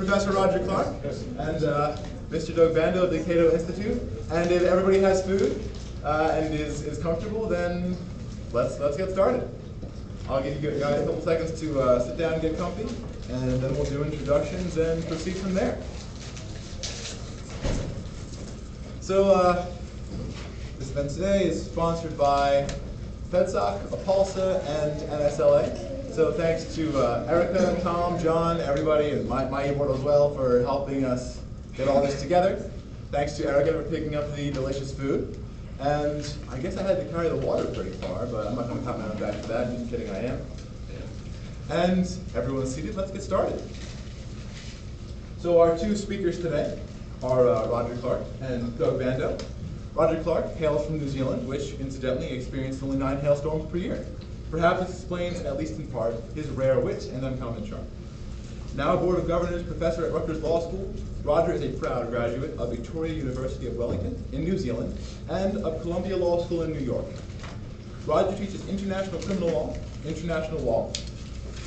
Professor Roger Clark and Mr. Doug Bando of the Cato Institute. And if everybody has food and is comfortable, then let's get started. I'll give you guys a couple seconds to sit down and get comfy, and then we'll do introductions and proceed from there. So this event today is sponsored by FedSoc, APALSA, and NSLA. So thanks to Erica, Tom, John, everybody, and my e-board as well for helping us get all this together. Thanks to Erica for picking up the delicious food. And I guess I had to carry the water pretty far, but I'm not going to count my own back for that. I'm just kidding, I am. And everyone's seated, let's get started. So our two speakers today are Roger Clark and Doug Bando. Roger Clark hails from New Zealand, which incidentally experienced only 9 hailstorms per year. Perhaps this explains, at least in part, his rare wit and uncommon charm. Now a Board of Governors professor at Rutgers Law School, Roger is a proud graduate of Victoria University of Wellington in New Zealand and of Columbia Law School in New York. Roger teaches international criminal law, international law,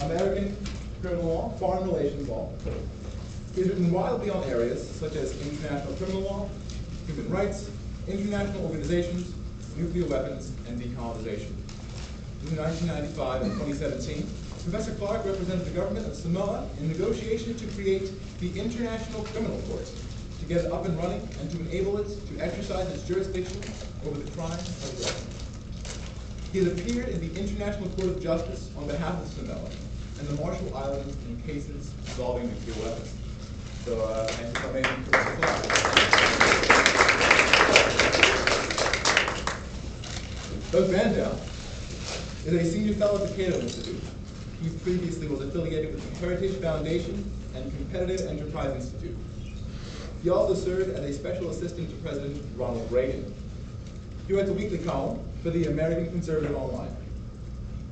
American criminal law, foreign relations law. He's written widely on areas such as international criminal law, human rights, international organizations, nuclear weapons, and decolonization. In 1995 and 2017, Professor Clark represented the government of Samoa in negotiations to create the International Criminal Court, to get it up and running and to enable it to exercise its jurisdiction over the crimes of war. He has appeared in the International Court of Justice on behalf of Samoa and the Marshall Islands in cases involving nuclear weapons. So thank you for amazing Professor Clark. Doug Bando is a senior fellow at the Cato Institute. He previously was affiliated with the Heritage Foundation and Competitive Enterprise Institute. He also served as a special assistant to President Ronald Reagan. He writes a weekly column for the American Conservative Online.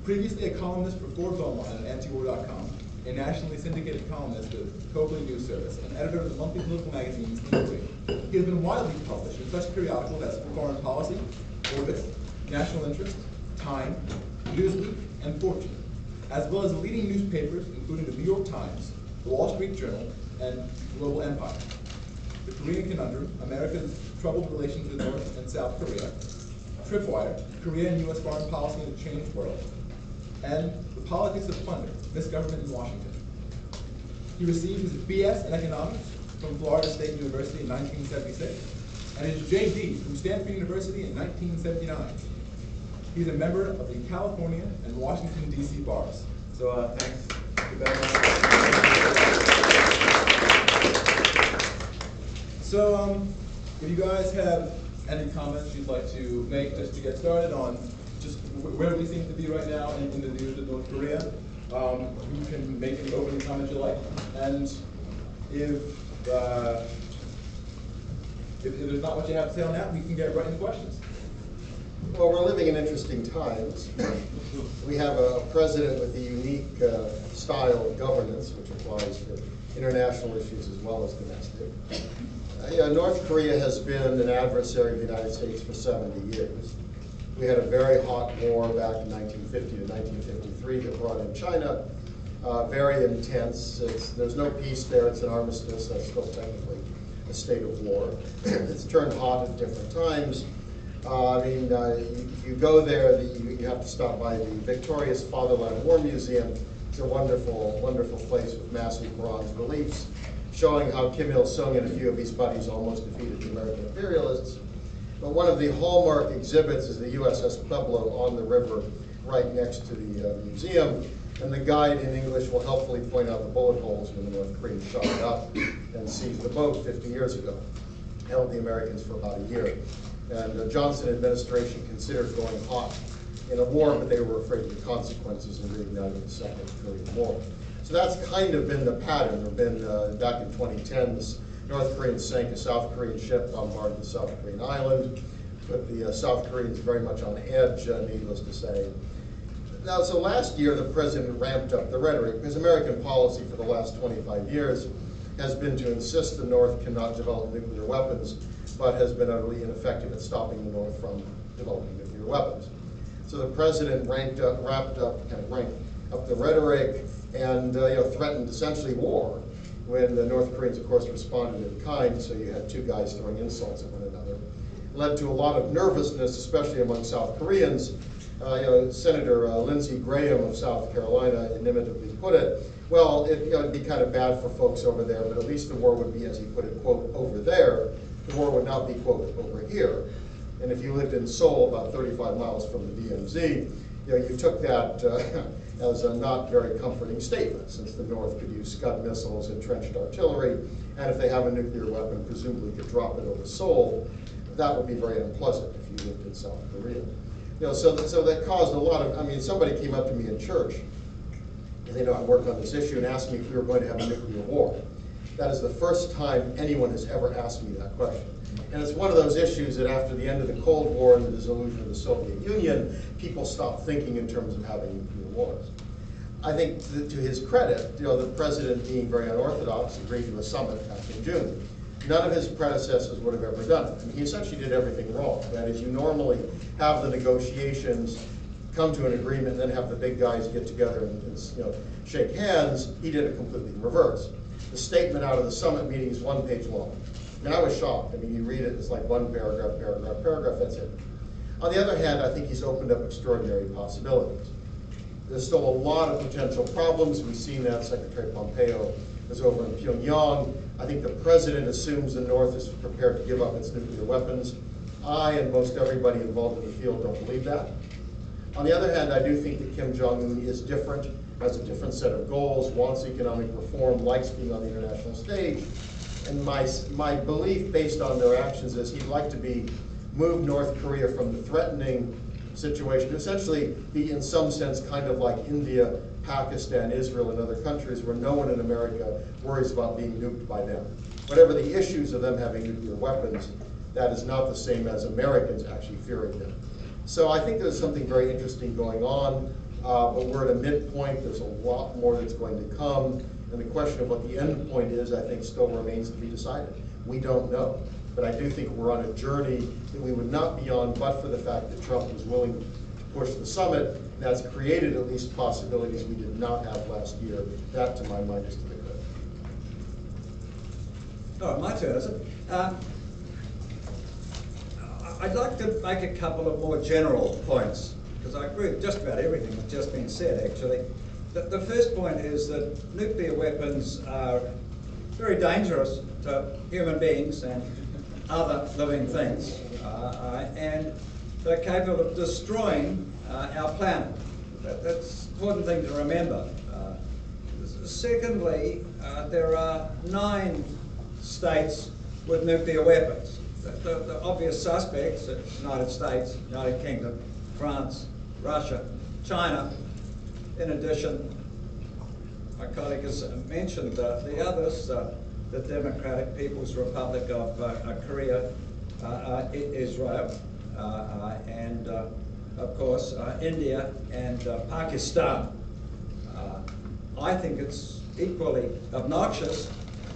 Previously a columnist for Forbes Online and antiwar.com, a nationally syndicated columnist with Copley News Service, and editor of the monthly political magazines Newsweek. He has been widely published in such periodicals as Foreign Policy, Orbit, National Interest, Time, Newsweek, and Fortune, as well as leading newspapers including the New York Times, the Wall Street Journal, and Global Empire. The Korean Conundrum, America's troubled relations with North and South Korea, Tripwire, Korea and U.S. foreign policy in a changed world, and The Politics of Plunder, Misgovernment in Washington. He received his B.S. in economics from Florida State University in 1976, and his J.D. from Stanford University in 1979. He's a member of the California and Washington, D.C. bars. So thanks. So if you guys have any comments you'd like to make just to get started on just where we seem to be right now in the news with North Korea, you can make any opening comments you like. And if there's not what you have to say on that, we can get right into questions. Well, we're living in interesting times. We have a president with a unique style of governance, which applies for international issues as well as domestic. North Korea has been an adversary of the United States for 70 years. We had a very hot war back in 1950 to 1953 that brought in China. Very intense. There's no peace there. It's an armistice. That's still technically a state of war. It's turned hot at different times. If you go there, you have to stop by the Victorious Fatherland War Museum. It's a wonderful, wonderful place with massive bronze reliefs showing how Kim Il-sung and a few of his buddies almost defeated the American imperialists. But one of the hallmark exhibits is the USS Pueblo on the river right next to the museum. And the guide in English will helpfully point out the bullet holes when the North Koreans shot it up and seized the boat 50 years ago. Held the Americans for about a year. And the Johnson administration considered going hot in a war, but they were afraid of the consequences and reignited the Second Korean War. So that's kind of been the pattern. There have been, back in 2010, the North Koreans sank a South Korean ship, bombarded the South Korean island, put the South Koreans very much on edge, needless to say. Now, so last year, the president ramped up the rhetoric, because American policy for the last 25 years has been to insist the North cannot develop nuclear weapons, but has been utterly ineffective at stopping the North from developing nuclear weapons. So the president ramped up the rhetoric and threatened essentially war when the North Koreans, of course, responded in kind, so you had two guys throwing insults at one another. It led to a lot of nervousness, especially among South Koreans. Senator Lindsey Graham of South Carolina inimitably put it, well, it'd be kind of bad for folks over there, but at least the war would be, as he put it, quote, over there. The war would not be, quote, over here. And if you lived in Seoul, about 35 miles from the DMZ, you took that as a not very comforting statement, since the North could use Scud missiles and trenched artillery, and if they have a nuclear weapon, presumably could drop it over Seoul. That would be very unpleasant if you lived in South Korea. So that caused a lot of, I mean, somebody came up to me in church, and they know I work on this issue, and asked me if we were going to have a nuclear war. That is the first time anyone has ever asked me that question. And it's one of those issues that after the end of the Cold War and the dissolution of the Soviet Union, people stopped thinking in terms of having nuclear wars. I think to his credit, the president, being very unorthodox, agreed to a summit back in June. None of his predecessors would have ever done it. I mean, he essentially did everything wrong. That is, you normally have the negotiations, come to an agreement, and then have the big guys get together and shake hands. He did it completely in reverse. The statement out of the summit meeting is 1 page long. I mean, I was shocked. I mean, you read it, it's like one paragraph, paragraph, paragraph, that's it. On the other hand, I think he's opened up extraordinary possibilities. There's still a lot of potential problems. We've seen that. Secretary Pompeo is over in Pyongyang. I think the president assumes the North is prepared to give up its nuclear weapons. I and most everybody involved in the field don't believe that. On the other hand, I do think that Kim Jong-un is different, has a different set of goals, wants economic reform, likes being on the international stage. And my belief based on their actions is he'd like to move North Korea from the threatening situation to essentially be in some sense kind of like India, Pakistan, Israel, and other countries where no one in America worries about being nuked by them. Whatever the issues of them having nuclear weapons, that is not the same as Americans actually fearing them. So I think there's something very interesting going on, but we're at a midpoint. There's a lot more that's going to come. And the question of what the end point is, I think, still remains to be decided. We don't know. But I do think we're on a journey that we would not be on but for the fact that Trump was willing to push the summit. That's created at least possibilities we did not have last year. That, to my mind, is to the good. Oh, my turn, is it? I'd like to make a couple of more general points, because I agree with just about everything that's just been said, actually. The first point is that nuclear weapons are very dangerous to human beings and other living things, and they're capable of destroying our planet. That's an important thing to remember. Secondly, there are 9 states with nuclear weapons. The obvious suspects are the United States, United Kingdom, France, Russia, China. In addition, my colleague has mentioned the others, the Democratic People's Republic of Korea, Israel, and of course India and Pakistan. I think it's equally obnoxious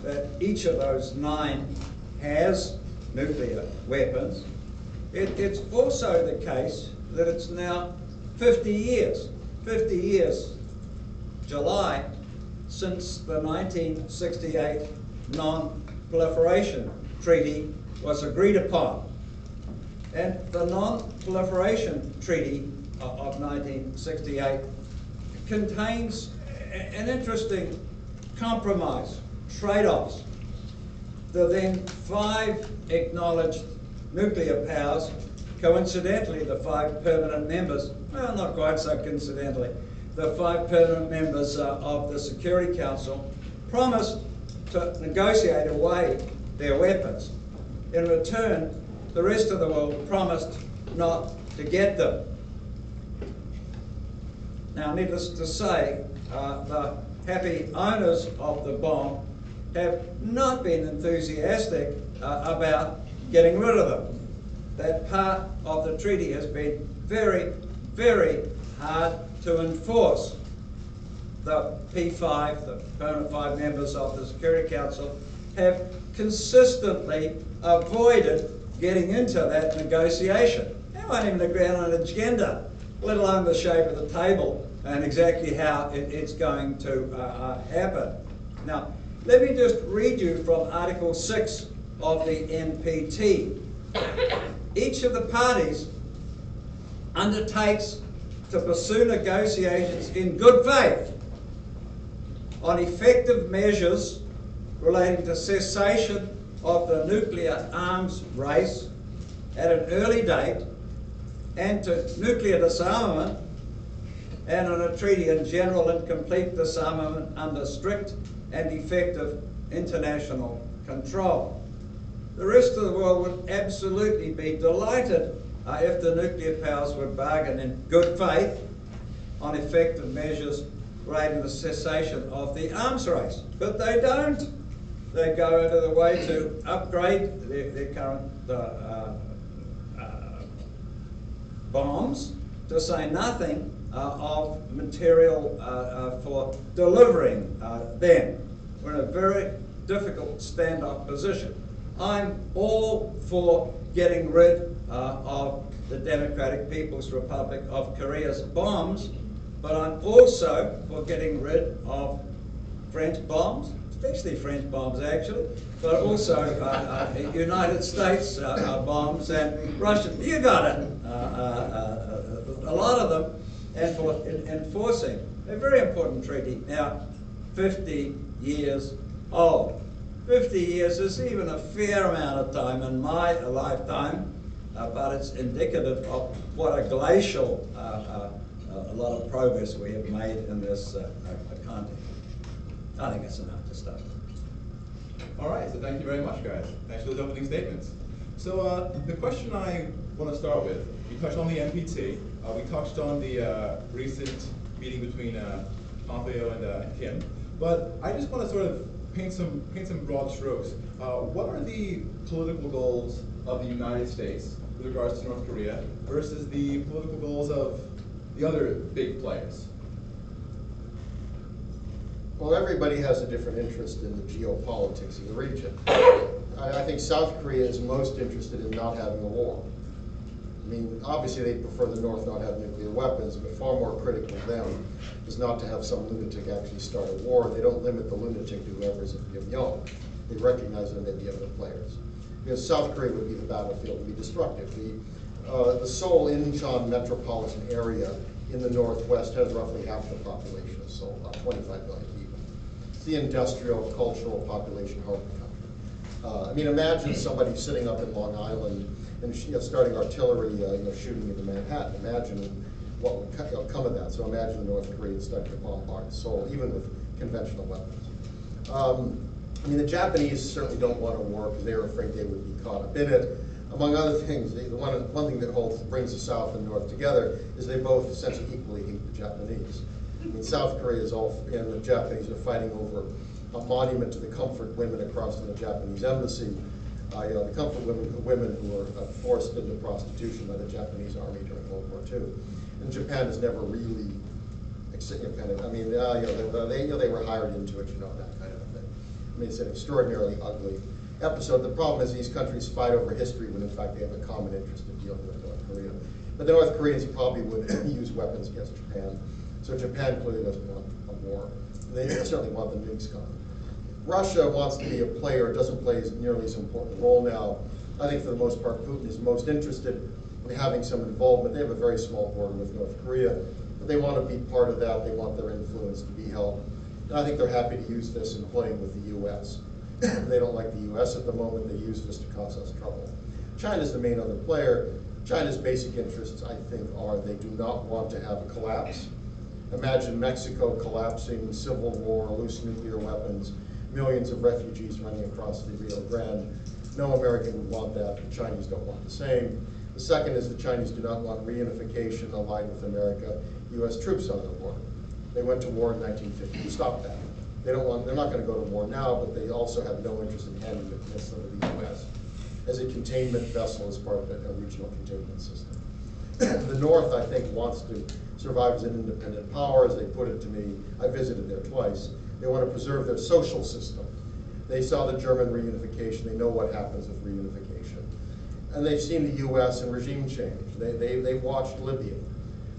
that each of those 9 has nuclear weapons. It's also the case that it's now 50 years, July, since the 1968 Non-Proliferation Treaty was agreed upon. And the Non-Proliferation Treaty of 1968 contains an interesting compromise, trade-offs. The then 5 acknowledged nuclear powers, coincidentally the 5 permanent members, well, not quite so coincidentally, the 5 permanent members of the Security Council promised to negotiate away their weapons. In return, the rest of the world promised not to get them. Now, needless to say, the happy owners of the bomb have not been enthusiastic about getting rid of them. That part of the treaty has been very, very hard to enforce. The P5, the permanent 5 members of the Security Council, have consistently avoided getting into that negotiation. They won't even agree on an agenda, let alone the shape of the table and exactly how it's going to happen. Now, Let me just read you from Article 6 of the NPT. Each of the parties undertakes to pursue negotiations in good faith on effective measures relating to cessation of the nuclear arms race at an early date and to nuclear disarmament and on a treaty in general and complete disarmament under strict and effective international control. The rest of the world would absolutely be delighted if the nuclear powers would bargain in good faith on effective measures relating to the cessation of the arms race. But they don't. They go out of the way to upgrade their current bombs, to say nothing of material for delivering them. We're in a very difficult standoff position. I'm all for getting rid of the Democratic People's Republic of Korea's bombs, but I'm also for getting rid of French bombs, especially French bombs actually, but also United States bombs and Russian. You got it. A lot of them, and for enforcing a very important treaty. Now, 50 years old. 50 years is even a fair amount of time in my lifetime, but it's indicative of what a glacial a lot of progress we have made in this context. I think that's enough to start. All right, so thank you very much, guys. Thanks for those opening statements. So the question I want to start with, we touched on the NPT. We touched on the recent meeting between Pompeo and Kim. But I just want to sort of paint some broad strokes. What are the political goals of the United States with regards to North Korea versus the political goals of the other big players? Well, everybody has a different interest in the geopolitics of the region. I think South Korea is most interested in not having a war. I mean, obviously they prefer the North not have nuclear weapons, but far more critical to them is not to have some lunatic actually start a war. They don't limit the lunatic to whoever's at Pyongyang. They recognize there may be other players. Because South Korea would be the battlefield and be destructive. The Seoul Incheon metropolitan area in the northwest has roughly half the population of Seoul, about 25 million people. It's the industrial, cultural population heart of the country. I mean, imagine somebody sitting up in Long Island and starting artillery shooting into Manhattan. Imagine what would come of that. So imagine the North Koreans start to bombard Seoul, even with conventional weapons. I mean, the Japanese certainly don't want a war because they're afraid they would be caught up in it. Among other things, the one thing that brings the South and North together is they both essentially equally hate the Japanese. I mean, South Korea and the Japanese are fighting over a monument to the comfort women across from the Japanese embassy. The comfort women who were forced into prostitution by the Japanese army during World War II. And Japan has never really, they were hired into it, that kind of a thing. I mean, it's an extraordinarily ugly episode. The problem is these countries fight over history when in fact they have a common interest in dealing with North Korea. But the North Koreans probably would use weapons against Japan. So Japan clearly doesn't want a war. They certainly want the nukes gone. Russia wants to be a player, doesn't play nearly as important role now. I think for the most part, Putin is most interested in having some involvement. They have a very small border with North Korea, but they want to be part of that. They want their influence to be held. And I think they're happy to use this in playing with the U.S. They don't like the U.S. at the moment. They use this to cause us trouble. China's the main other player. China's basic interests, I think, are they do not want to have a collapse. Imagine Mexico collapsing, civil war, loose nuclear weapons, millions of refugees running across the Rio Grande. No American would want that. The Chinese don't want the same. The second is the Chinese do not want reunification allied with America, U.S. troops on the border. They went to war in 1950 to stop that. They're not going to go to war now, but they also have no interest in handing the peninsula to the U.S. as a containment vessel as part of a regional containment system. The North, I think, wants to survive as an independent power, as they put it to me. I visited there twice. They want to preserve their social system. They saw the German reunification. They know what happens with reunification. And they've seen the U.S. and regime change. They watched Libya,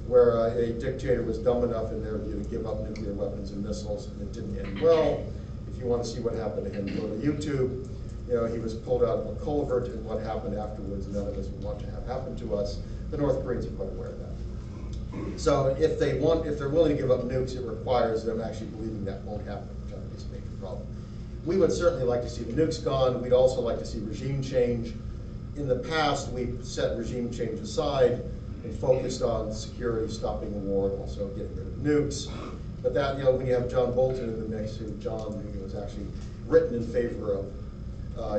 where a dictator was dumb enough, in their view, to give up nuclear weapons and missiles, and it didn't end well. If If you want to see what happened to him, go to YouTube. You know, he was pulled out of a culvert, and what happened afterwards, none of us would want to have happen to us. The North Koreans are quite aware of that. So if they're willing to give up nukes, it requires them actually believing that won't happen, which I think is a major problem. We would certainly like to see the nukes gone. We'd also like to see regime change. In the past, we've set regime change aside and focused on security, stopping the war, and also getting rid of nukes. But that, you know, when you have John Bolton in the mix, who was actually written in favor of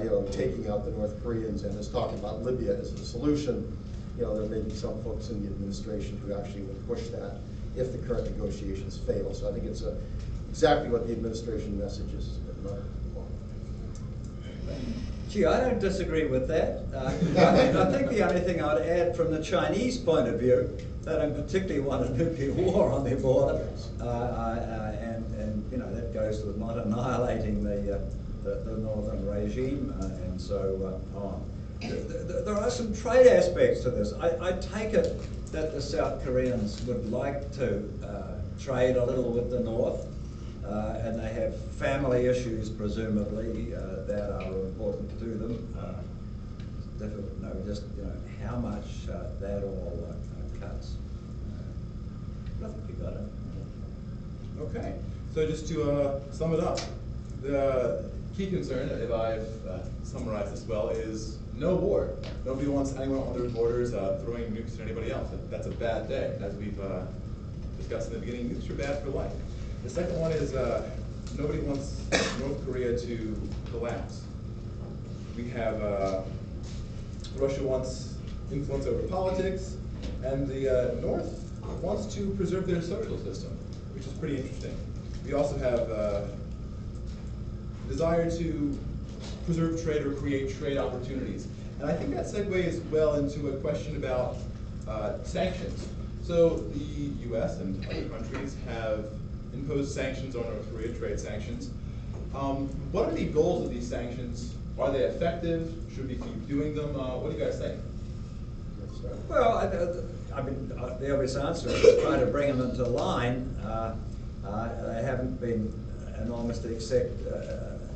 you know, taking out the North Koreans and is talking about Libya as the solution, you know, there may be some folks in the administration who actually would push that if the current negotiations fail. So I think it's exactly what the administration message is. Gee, I don't disagree with that. I think the only thing I'd add from the Chinese point of view, they don't particularly want a nuclear war on their border, and you know, that goes with not annihilating the northern regime and so on. There are some trade aspects to this. I take it that the South Koreans would like to trade a little with the North, and they have family issues, presumably, that are important to them. It's difficult to know just how much that all cuts. I think you got it. Okay, so just to sum it up, the key concern, if I've summarized this well, is no war. Nobody wants anyone on their borders throwing nukes at anybody else. That's a bad day. As we've discussed in the beginning, nukes are bad for life. The second one is nobody wants North Korea to collapse. We have Russia wants influence over politics, and the North wants to preserve their social system, which is pretty interesting. We also have desire to preserve trade or create trade opportunities. And I think that segues well into a question about sanctions. So the US and other countries have imposed sanctions on North Korea, trade sanctions. What are the goals of these sanctions? Are they effective? Should we keep doing them? What do you guys think? Well, I mean, the obvious answer is try to bring them into line. They haven't been enormously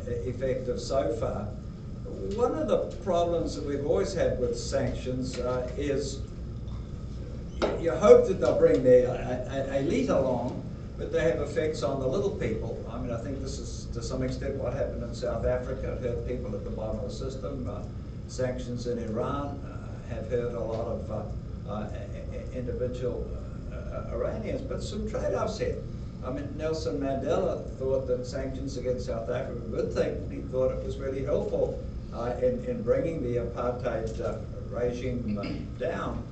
effective so far. One of the problems that we've always had with sanctions is you hope that they'll bring their elite along, but they have effects on the little people. I mean, I think this is to some extent what happened in South Africa. It hurt people at the bottom of the system. Sanctions in Iran have hurt a lot of individual Iranians, but some trade-offs here. I mean, Nelson Mandela thought that sanctions against South Africa were a good thing. He thought it was really helpful in bringing the apartheid regime down.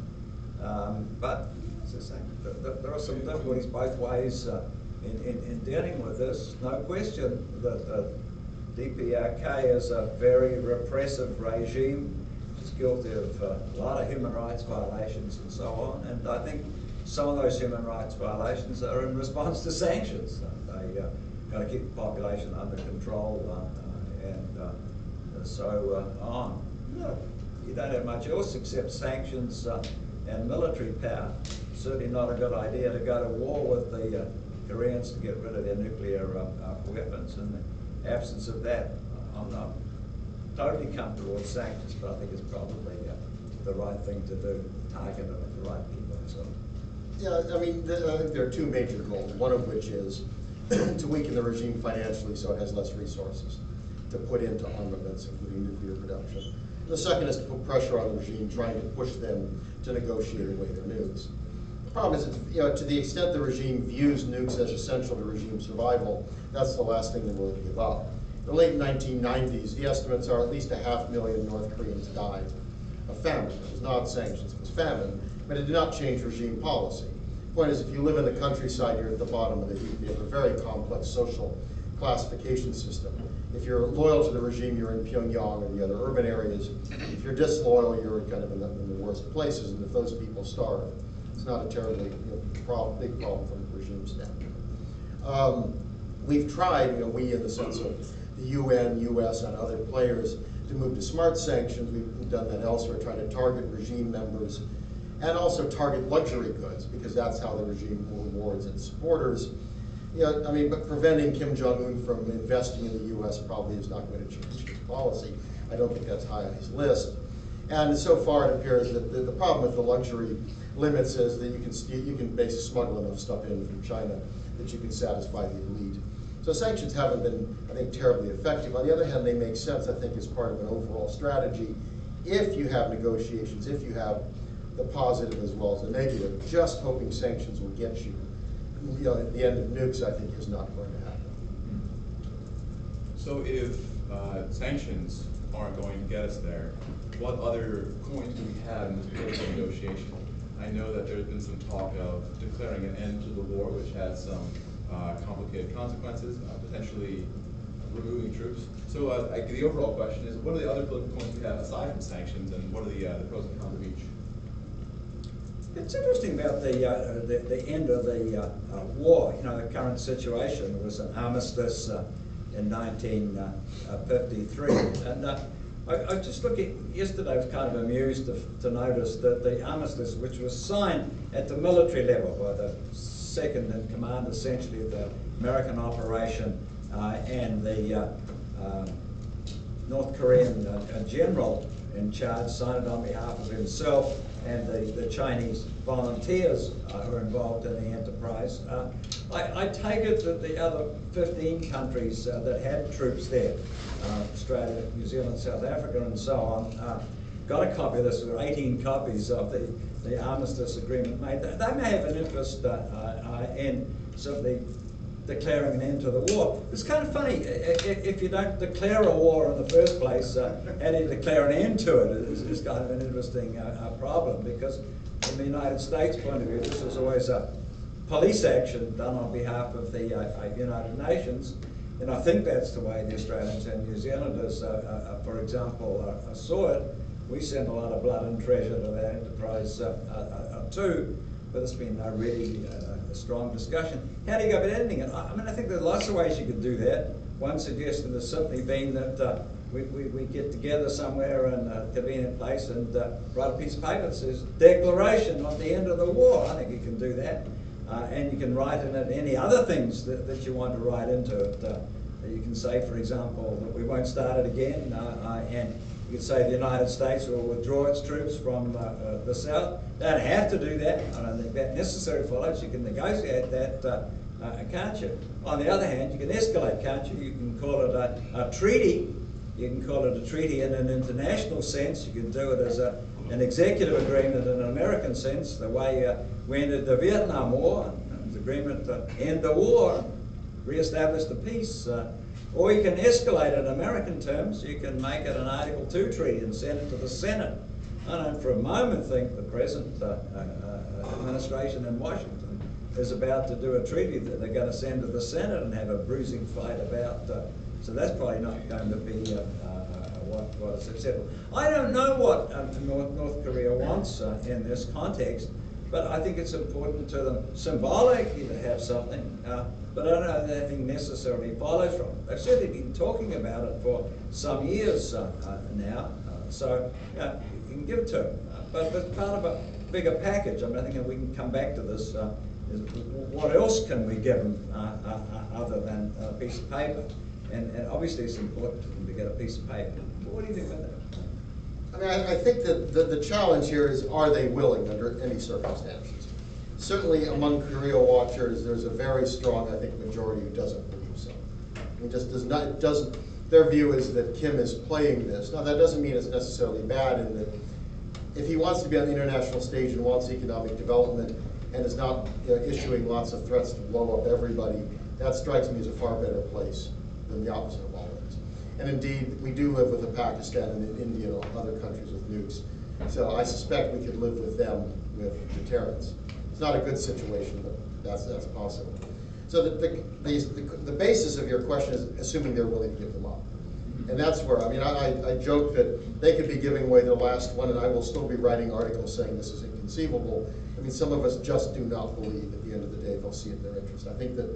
But as I say, there are some difficulties both ways in dealing with this. No question that DPRK is a very repressive regime. It's guilty of a lot of human rights violations and so on. And I think some of those human rights violations are in response to sanctions. They got to keep the population under control and so on. No, you don't have much else except sanctions and military power. Certainly not a good idea to go to war with the Koreans to get rid of their nuclear weapons. In the absence of that, I'm not totally comfortable with sanctions, but I think it's probably the right thing to do, target them at the right people. So. Yeah, I mean, I think there are two major goals, one of which is to weaken the regime financially so it has less resources to put into armaments, including nuclear production. The second is to put pressure on the regime, trying to push them to negotiate away their nukes. The problem is, to the extent the regime views nukes as essential to regime survival, that's the last thing they're willing to give up. In the late 1990s, the estimates are at least 500,000 North Koreans died of famine. It was not sanctions, it was famine, but it did not change regime policy. The point is, if you live in the countryside, you're at the bottom of the heap. You have a very complex social classification system. If you're loyal to the regime, you're in Pyongyang or the other urban areas. If you're disloyal, you're kind of in the worst places, and if those people starve, it's not a terribly big problem from the regime standpoint. We've tried, we in the sense of the UN, US, and other players, to move to smart sanctions. We've done that elsewhere, trying to target regime members and also target luxury goods, because that's how the regime rewards its supporters. Yeah, I mean, but preventing Kim Jong-un from investing in the U.S. probably is not going to change his policy. I don't think that's high on his list. And so far, it appears that the problem with the luxury limits is that you can basically smuggle enough stuff in from China that you can satisfy the elite. So sanctions haven't been, I think, terribly effective. On the other hand, they make sense, I think, as part of an overall strategy. If you have negotiations, if you have the positive as well as the negative, just hoping sanctions will get you, at the end of nukes, I think, is not going to happen. So if sanctions aren't going to get us there, what other coins do we have in this political negotiation? I know that there's been some talk of declaring an end to the war, which has some complicated consequences, potentially removing troops. So the overall question is, what are the other political coins we have aside from sanctions, and what are the pros and cons of each? It's interesting about the end of the war, the current situation. There was an armistice in 1953. And I was just looking, yesterday I was kind of amused to notice that the armistice, which was signed at the military level by the second in command, essentially, of the American operation and the North Korean general in charge, signed it on behalf of himself and the Chinese volunteers who are involved in the enterprise. I take it that the other 15 countries that had troops there, Australia, New Zealand, South Africa, and so on, got a copy of this. There were 18 copies of the armistice agreement made. They may have an interest in simply declaring an end to the war. It's kind of funny, if you don't declare a war in the first place, how do you declare an end to it? It's kind of an interesting problem, because from the United States point of view, this is always a police action done on behalf of the United Nations, and I think that's the way the Australians and New Zealanders, for example, saw it. We sent a lot of blood and treasure to that enterprise too, but there's been no really strong discussion. How do you go about ending it? I mean, I think there are lots of ways you could do that. One suggestion has simply been that we get together somewhere in a convenient place and write a piece of paper that says declaration of the end of the war. I think you can do that. And you can write in it any other things that you want to write into it. You can say, for example, that we won't start it again, and you could say the United States will withdraw its troops from the South. They don't have to do that. I don't think that necessarily follows. You can negotiate that, can't you? On the other hand, you can escalate, can't you? You can call it a treaty. You can call it a treaty in an international sense. You can do it as an executive agreement in an American sense, the way we ended the Vietnam War, an agreement to end the war, re-establish the peace. Or you can escalate it in American terms. You can make it an Article 2 treaty and send it to the Senate. I don't for a moment think the present administration in Washington is about to do a treaty that they're going to send to the Senate and have a bruising fight about. So that's probably not going to be what is acceptable. I don't know what North Korea wants in this context, but I think it's important to them symbolically to have something, but I don't know that anything necessarily follows from it. They've certainly been talking about it for some years now, so you can give it to them. But it's part of a bigger package. I mean, I think we can come back to this. Is what else can we give them other than a piece of paper? And obviously it's important to them to get a piece of paper. What do you think about that? I mean, I think that the challenge here is, are they willing under any circumstances? Certainly among Korea watchers, there's a very strong, I think, majority who doesn't believe so. It just does not, it doesn't, their view is that Kim is playing this. Now, that doesn't mean it's necessarily bad, in that if he wants to be on the international stage and wants economic development and is not issuing lots of threats to blow up everybody, that strikes me as a far better place than the opposite of all of this. And indeed, we do live with Pakistan and India and other countries with nukes. So I suspect we could live with them with deterrence. It's not a good situation, but that's possible. So the basis of your question is assuming they're willing to give them up. And that's where, I mean, I joke that they could be giving away their last one, and I will still be writing articles saying this is inconceivable. I mean, some of us just do not believe at the end of the day they'll see it in their interest. I think that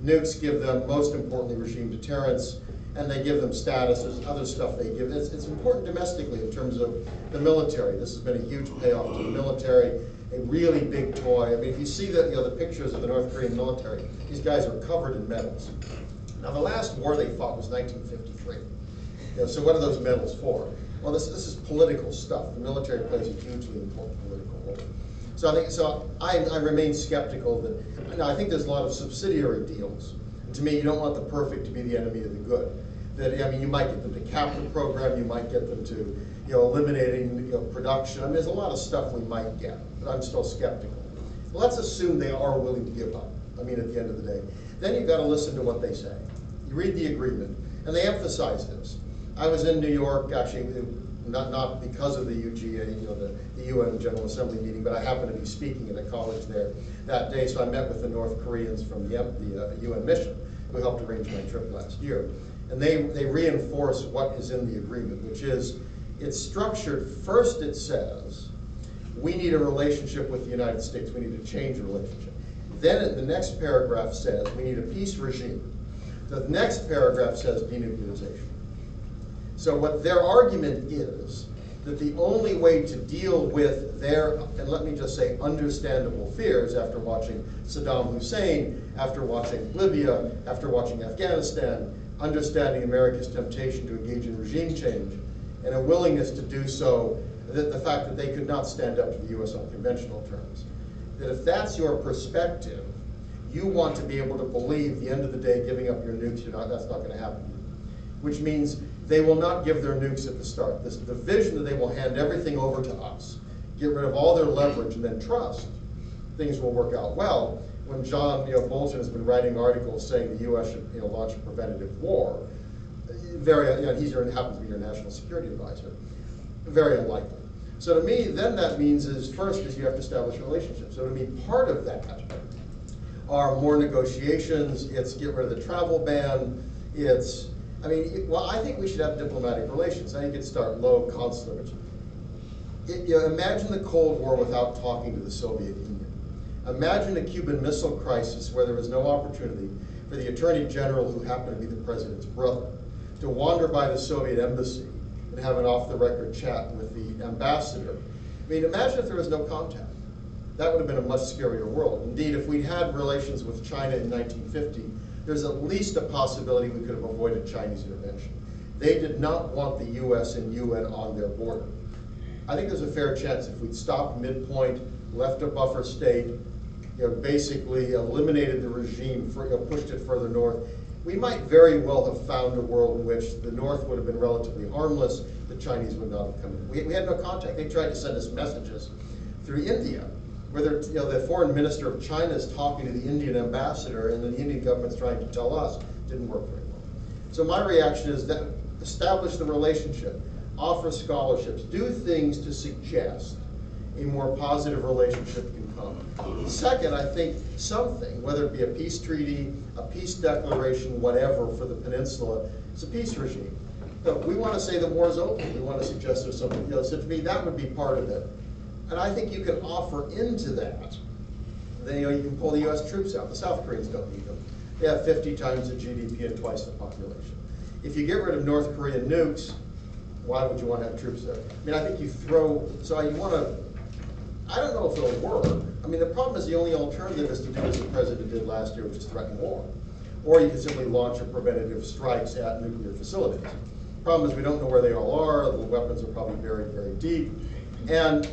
nukes give them, most importantly, regime deterrence, and they give them status. There's other stuff they give. It's important domestically in terms of the military. This has been a huge payoff to the military, a really big toy. I mean, if you see the pictures of the North Korean military, these guys are covered in medals. Now, the last war they fought was 1953. So what are those medals for? Well, this is political stuff. The military plays a hugely important political role. So I remain skeptical that, I think there's a lot of subsidiary deals. And to me, you don't want the perfect to be the enemy of the good. That, you might get them to cap the program, you might get them to, eliminating production. There's a lot of stuff we might get, but I'm still skeptical. Let's assume they are willing to give up. At the end of the day. Then you've got to listen to what they say. You read the agreement, and they emphasize this. I was in New York, actually, not because of the UGA, the UN General Assembly meeting, but I happened to be speaking at a college there that day, so I met with the North Koreans from the UN mission, who helped arrange my trip last year. And they reinforce what is in the agreement, which is, it's structured, first it says, we need a relationship with the United States, we need to change the relationship. Then the next paragraph says, we need a peace regime. The next paragraph says denuclearization. So what their argument is, that the only way to deal with their, and let me just say, understandable fears after watching Saddam Hussein, after watching Libya, after watching Afghanistan, understanding America's temptation to engage in regime change, and a willingness to do so, that the fact that they could not stand up to the US on conventional terms. That if that's your perspective, you want to be able to believe, at the end of the day, giving up your nukes, that's not going to happen. Which means they will not give their nukes at the start. The vision that they will hand everything over to us, get rid of all their leverage, and then trust things will work out well. When John Bolton has been writing articles saying the U.S. should launch a preventative war, he happens to be your national security advisor, very unlikely. So to me, then that means first you have to establish relationships. So to me, part of that are more negotiations, it's get rid of the travel ban, I think we should have diplomatic relations. I think it'd start low, consular. Imagine the Cold War without talking to the Soviet Union. Imagine a Cuban Missile Crisis where there was no opportunity for the Attorney General, who happened to be the President's brother, to wander by the Soviet embassy and have an off-the-record chat with the ambassador. Imagine if there was no contact. That would have been a much scarier world. Indeed, if we'd had relations with China in 1950, there's at least a possibility we could have avoided Chinese intervention. They did not want the US and UN on their border. I think there's a fair chance if we'd stopped midpoint, left a buffer state, basically eliminated the regime, pushed it further north, we might very well have found a world in which the North would have been relatively harmless, the Chinese would not have come in. We had no contact. They tried to send us messages through India, where the foreign minister of China is talking to the Indian ambassador, and then the Indian government's trying to tell us. Didn't work very well. So my reaction is that establish the relationship, offer scholarships, do things to suggest a more positive relationship can come. Second, I think something, whether it be a peace treaty, a peace declaration, whatever for the peninsula, it's a peace regime. But we want to say the war's over. We want to suggest there's something else. So to me, that would be part of it. And I think you can offer into that. Then you can pull the U.S. troops out. The South Koreans don't need them. They have 50 times the GDP and twice the population. If you get rid of North Korean nukes, why would you want to have troops there? I think you throw, so you want to, I don't know if it'll work. The problem is the only alternative is to do as the president did last year, which is threaten war. Or you can simply launch a preventative strikes at nuclear facilities. Problem is we don't know where they all are. The weapons are probably buried very deep. And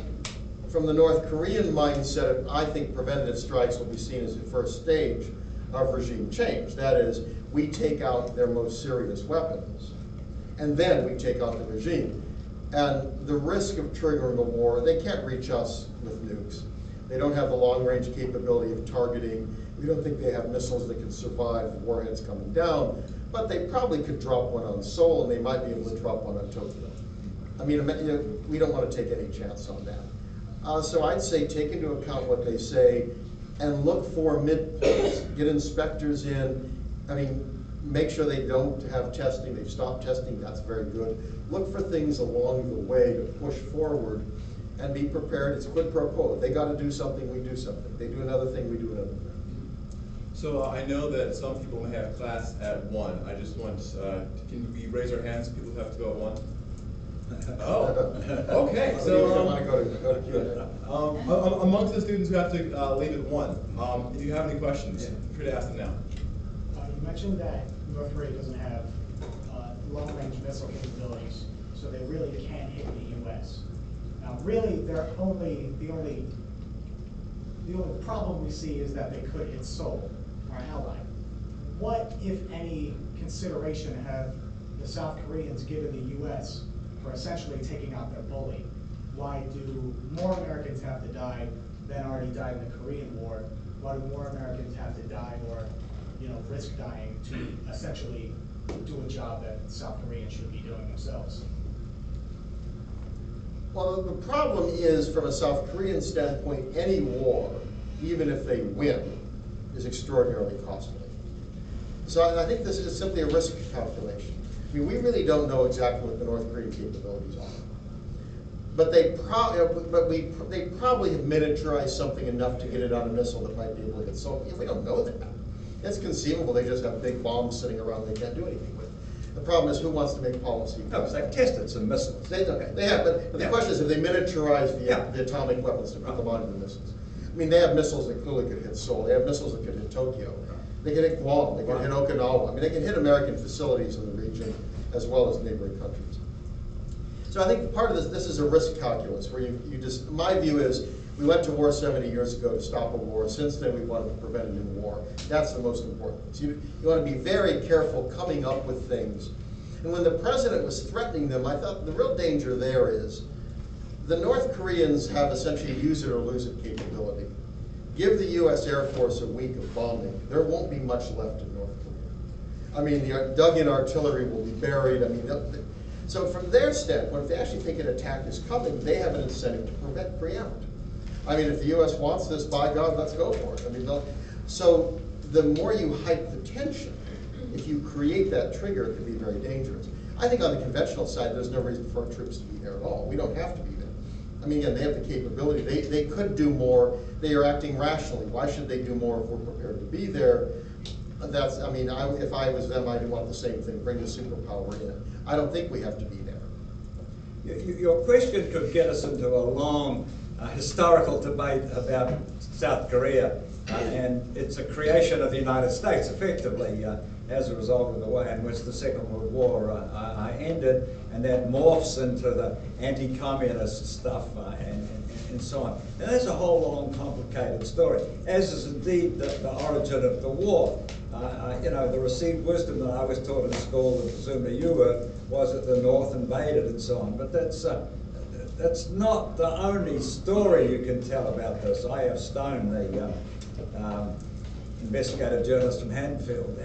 from the North Korean mindset, I think preventative strikes will be seen as the first stage of regime change. That is, we take out their most serious weapons, and then we take out the regime. And the risk of triggering a war, they can't reach us with nukes. They don't have the long-range capability of targeting. We don't think they have missiles that can survive warheads coming down, but they probably could drop one on Seoul, and they might be able to drop one on Tokyo. We don't want to take any chance on that. So I'd say take into account what they say and look for midpoints. Get inspectors in. Make sure they don't have testing. They've stopped testing. That's very good. Look for things along the way to push forward and be prepared. It's quid pro quo. If they got to do something, we do something. If they do another thing, we do another thing. So I know that some people may have class at 1. I just want, can we raise our hands, people who have to go at 1? Oh, okay, I want to so, go to Q&A. amongst the students who have to leave at 1, if you have any questions, feel free to ask them now. You mentioned that North Korea doesn't have long-range missile capabilities, so they really can't hit the U.S. Now, really, the only problem we see is that they could hit Seoul, our ally. What, if any, consideration have the South Koreans given the U.S. for essentially taking out their bully? Why do more Americans have to die than already died in the Korean War? Why do more Americans have to die or, risk dying to essentially do a job that South Koreans should be doing themselves? Well, the problem is, from a South Korean standpoint, any war, even if they win, is extraordinarily costly. So I think this is simply a risk calculation. I mean, we really don't know exactly what the North Korean capabilities are. But they probably have miniaturized something enough to get it on a missile that might be able to hit Seoul. We don't know that. It's conceivable they just have big bombs sitting around they can't do anything with. The problem is, who wants to make policy? No, they've tested some missiles. They have, but the question is, have they miniaturized the atomic weapons to put them onto the missiles? I mean, they have missiles that clearly could hit Seoul. They have missiles that could hit Tokyo. They can hit Guam. They can hit Okinawa. I mean, they can hit American facilities in the region as well as neighboring countries. So I think part of this is a risk calculus where you just, my view is, we went to war 70 years ago to stop a war. Since then, we wanted to prevent a new war. That's the most important thing. So you want to be very careful coming up with things. And when the president was threatening them, I thought the real danger there is the North Koreans have essentially use it or lose it capability. Give the U.S. Air Force a week of bombing, there won't be much left in North Korea. I mean, the dug-in artillery will be buried. I mean, so from their standpoint, if they actually think an attack is coming, they have an incentive to preempt. I mean, if the U.S. wants this, by God, let's go for it. I mean, so the more you hike the tension, if you create that trigger, it can be very dangerous. I think on the conventional side, there's no reason for our troops to be there at all. We don't have to be there. I mean, again, they have the capability. They could do more. They are acting rationally. Why should they do more if we're prepared to be there? That's, I mean, if I was them, I'd want the same thing, bring the superpower in. I don't think we have to be there. Your question could get us into a long historical debate about South Korea, and it's a creation of the United States, effectively, as a result of the way in which the Second World War ended, and that morphs into the anti-communist stuff and so on. And that's a whole long, complicated story, as is indeed the origin of the war. The received wisdom that I was taught in school, that presumably you were, was that the North invaded and so on. But that's not the only story you can tell about this. I.F. Stone, the investigative journalist from Hanfield,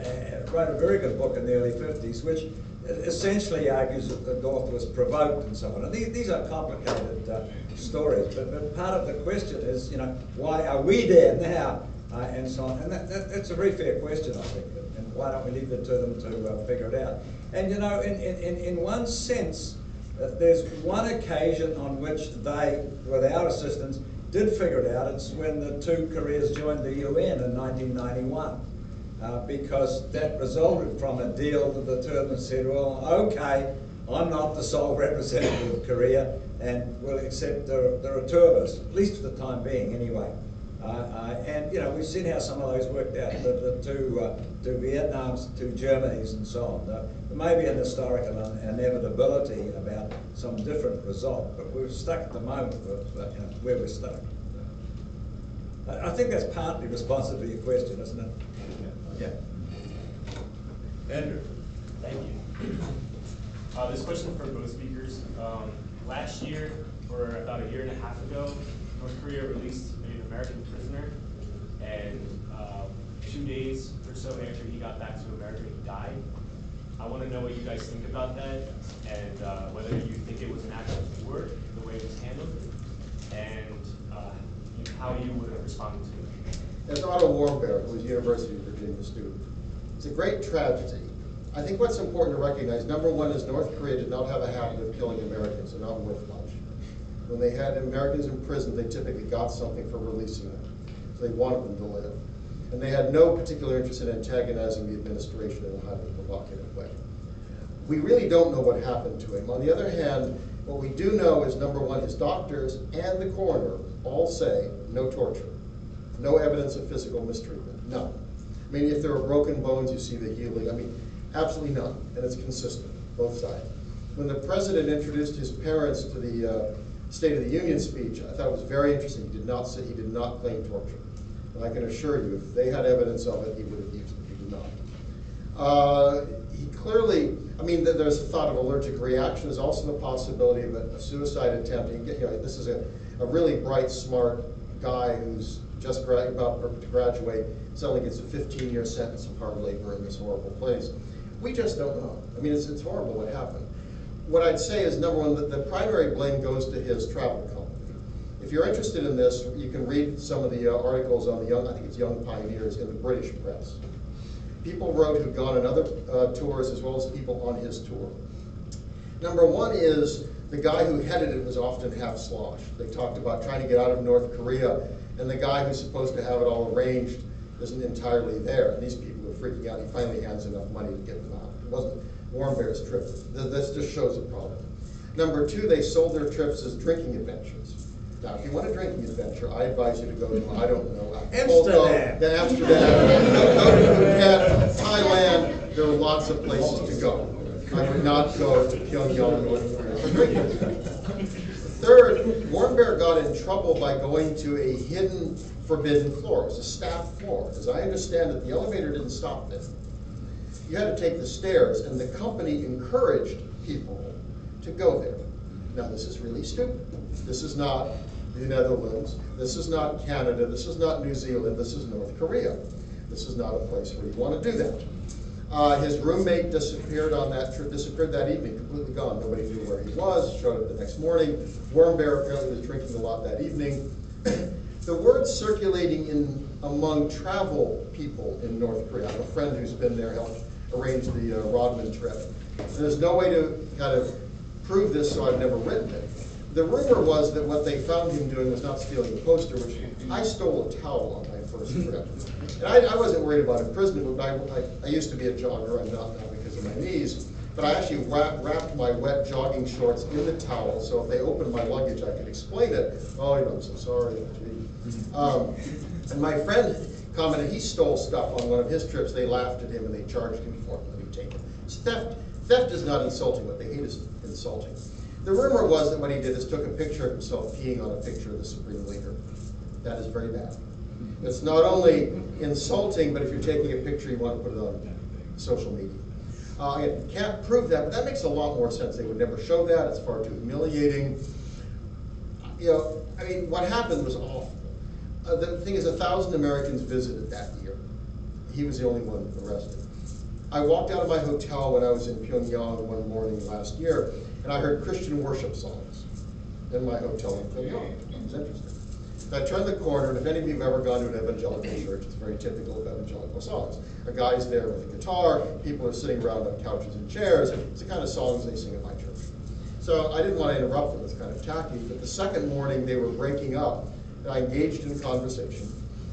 wrote a very good book in the early 50s, which essentially argues that the North was provoked and so on. And these are complicated stories, but part of the question is, why are we there now, and so on. And that's a very fair question, I think, and why don't we leave it to them to figure it out. And in one sense, there's one occasion on which they, without assistance, did figure it out. It's when the two Koreas joined the UN in 1991, because that resulted from a deal that the two of them said, well, okay, I'm not the sole representative of Korea, and we'll accept there are two of us, at least for the time being anyway. And we've seen how some of those worked out, the two Vietnams, two Germanys, and so on. There may be an historical inevitability about some different result, but we're stuck at the moment with where we're stuck. I think that's partly responsive to your question, isn't it? Yeah. Andrew. Thank you. This question for both speakers. Last year, or about a year and a half ago, North Korea released an American prisoner, and 2 days or so after he got back to America, he died. I want to know what you guys think about that, and whether you think it was an act of war, the way it was handled, and how you would have responded to it. As Otto Warmberg, who was a University of Virginia student, it's a great tragedy. I think what's important to recognize, number one, is North Korea did not have a habit of killing Americans. They're not worth much. When they had Americans in prison, they typically got something for releasing them. So they wanted them to live. And they had no particular interest in antagonizing the administration in a highly provocative way. We really don't know what happened to him. On the other hand, what we do know is, number one, his doctors and the coroner all say no torture, no evidence of physical mistreatment, none. I mean, if there are broken bones, you see the healing. I mean, absolutely none, and it's consistent, both sides. When the president introduced his parents to the State of the Union speech, I thought it was very interesting. He did not claim torture. And I can assure you, if they had evidence of it, he would have used it. He did not. He clearly, I mean, there's a thought of allergic reaction. There's also the possibility of a suicide attempt. This is a really bright, smart guy who's just about to graduate, suddenly gets a 15-year sentence of hard labor in this horrible place. We just don't know. I mean, it's horrible what happened. What I'd say is, number one, the primary blame goes to his travel company. If you're interested in this, you can read some of the articles on I think it's Young Pioneers in the British press. People wrote who'd gone on other tours as well as people on his tour. Number one is the guy who headed it was often half sloshed. They talked about trying to get out of North Korea, and the guy who's supposed to have it all arranged isn't entirely there. And these people are freaking out. He finally hands enough money to get them out. It wasn't Warren Bear's trip. This just shows a problem. Number two, they sold their trips as drinking adventures. Now, if you want a drinking adventure, I advise you to go to, I don't know, Amsterdam. Then Amsterdam, go to Phuket, Thailand. There are lots of places to go. I would not go to Pyongyang, North Korea for drinking adventures. Third, Warren Bear got in trouble by going to a hidden, forbidden floor. It was a staff floor. As I understand it, the elevator didn't stop there. You had to take the stairs, and the company encouraged people to go there. Now, this is really stupid. This is not the Netherlands. This is not Canada. This is not New Zealand. This is North Korea. This is not a place where you want to do that. His roommate disappeared on that trip, disappeared that evening, completely gone. Nobody knew where he was, showed up the next morning. Warren Bear apparently was drinking a lot that evening. The word circulating among travel people in North Korea. I have a friend who's been there, helped arrange the Rodman trip. There's no way to kind of prove this, so I've never written it. The rumor was that what they found him doing was not stealing the poster, which I stole a towel on my first trip. And I wasn't worried about imprisonment, but I used to be a jogger. I'm not now because of my knees. But I actually wrapped my wet jogging shorts in the towel, so if they opened my luggage, I could explain it. Oh, I'm so sorry. And my friend commented he stole stuff on one of his trips. They laughed at him and they charged him for it. Let me take it. It's theft. Theft is not insulting. What they hate is insulting. The rumor was that what he did is took a picture of himself peeing on a picture of the Supreme Leader. That is very bad. It's not only insulting, but if you're taking a picture, you want to put it on social media. I can't prove that, but that makes a lot more sense. They would never show that. It's far too humiliating. You know, I mean, what happened was awful. The thing is, 1,000 Americans visited that year. He was the only one arrested. I walked out of my hotel when I was in Pyongyang one morning last year, and I heard Christian worship songs in my hotel in Pyongyang. It was interesting. I turned the corner, and if any of you have ever gone to an evangelical church, it's very typical of evangelical songs. A guy's there with a guitar, people are sitting around on couches and chairs. It's the kind of songs they sing at my church. So I didn't want to interrupt them, it's kind of tacky, but the second morning they were breaking up, and I engaged in conversation.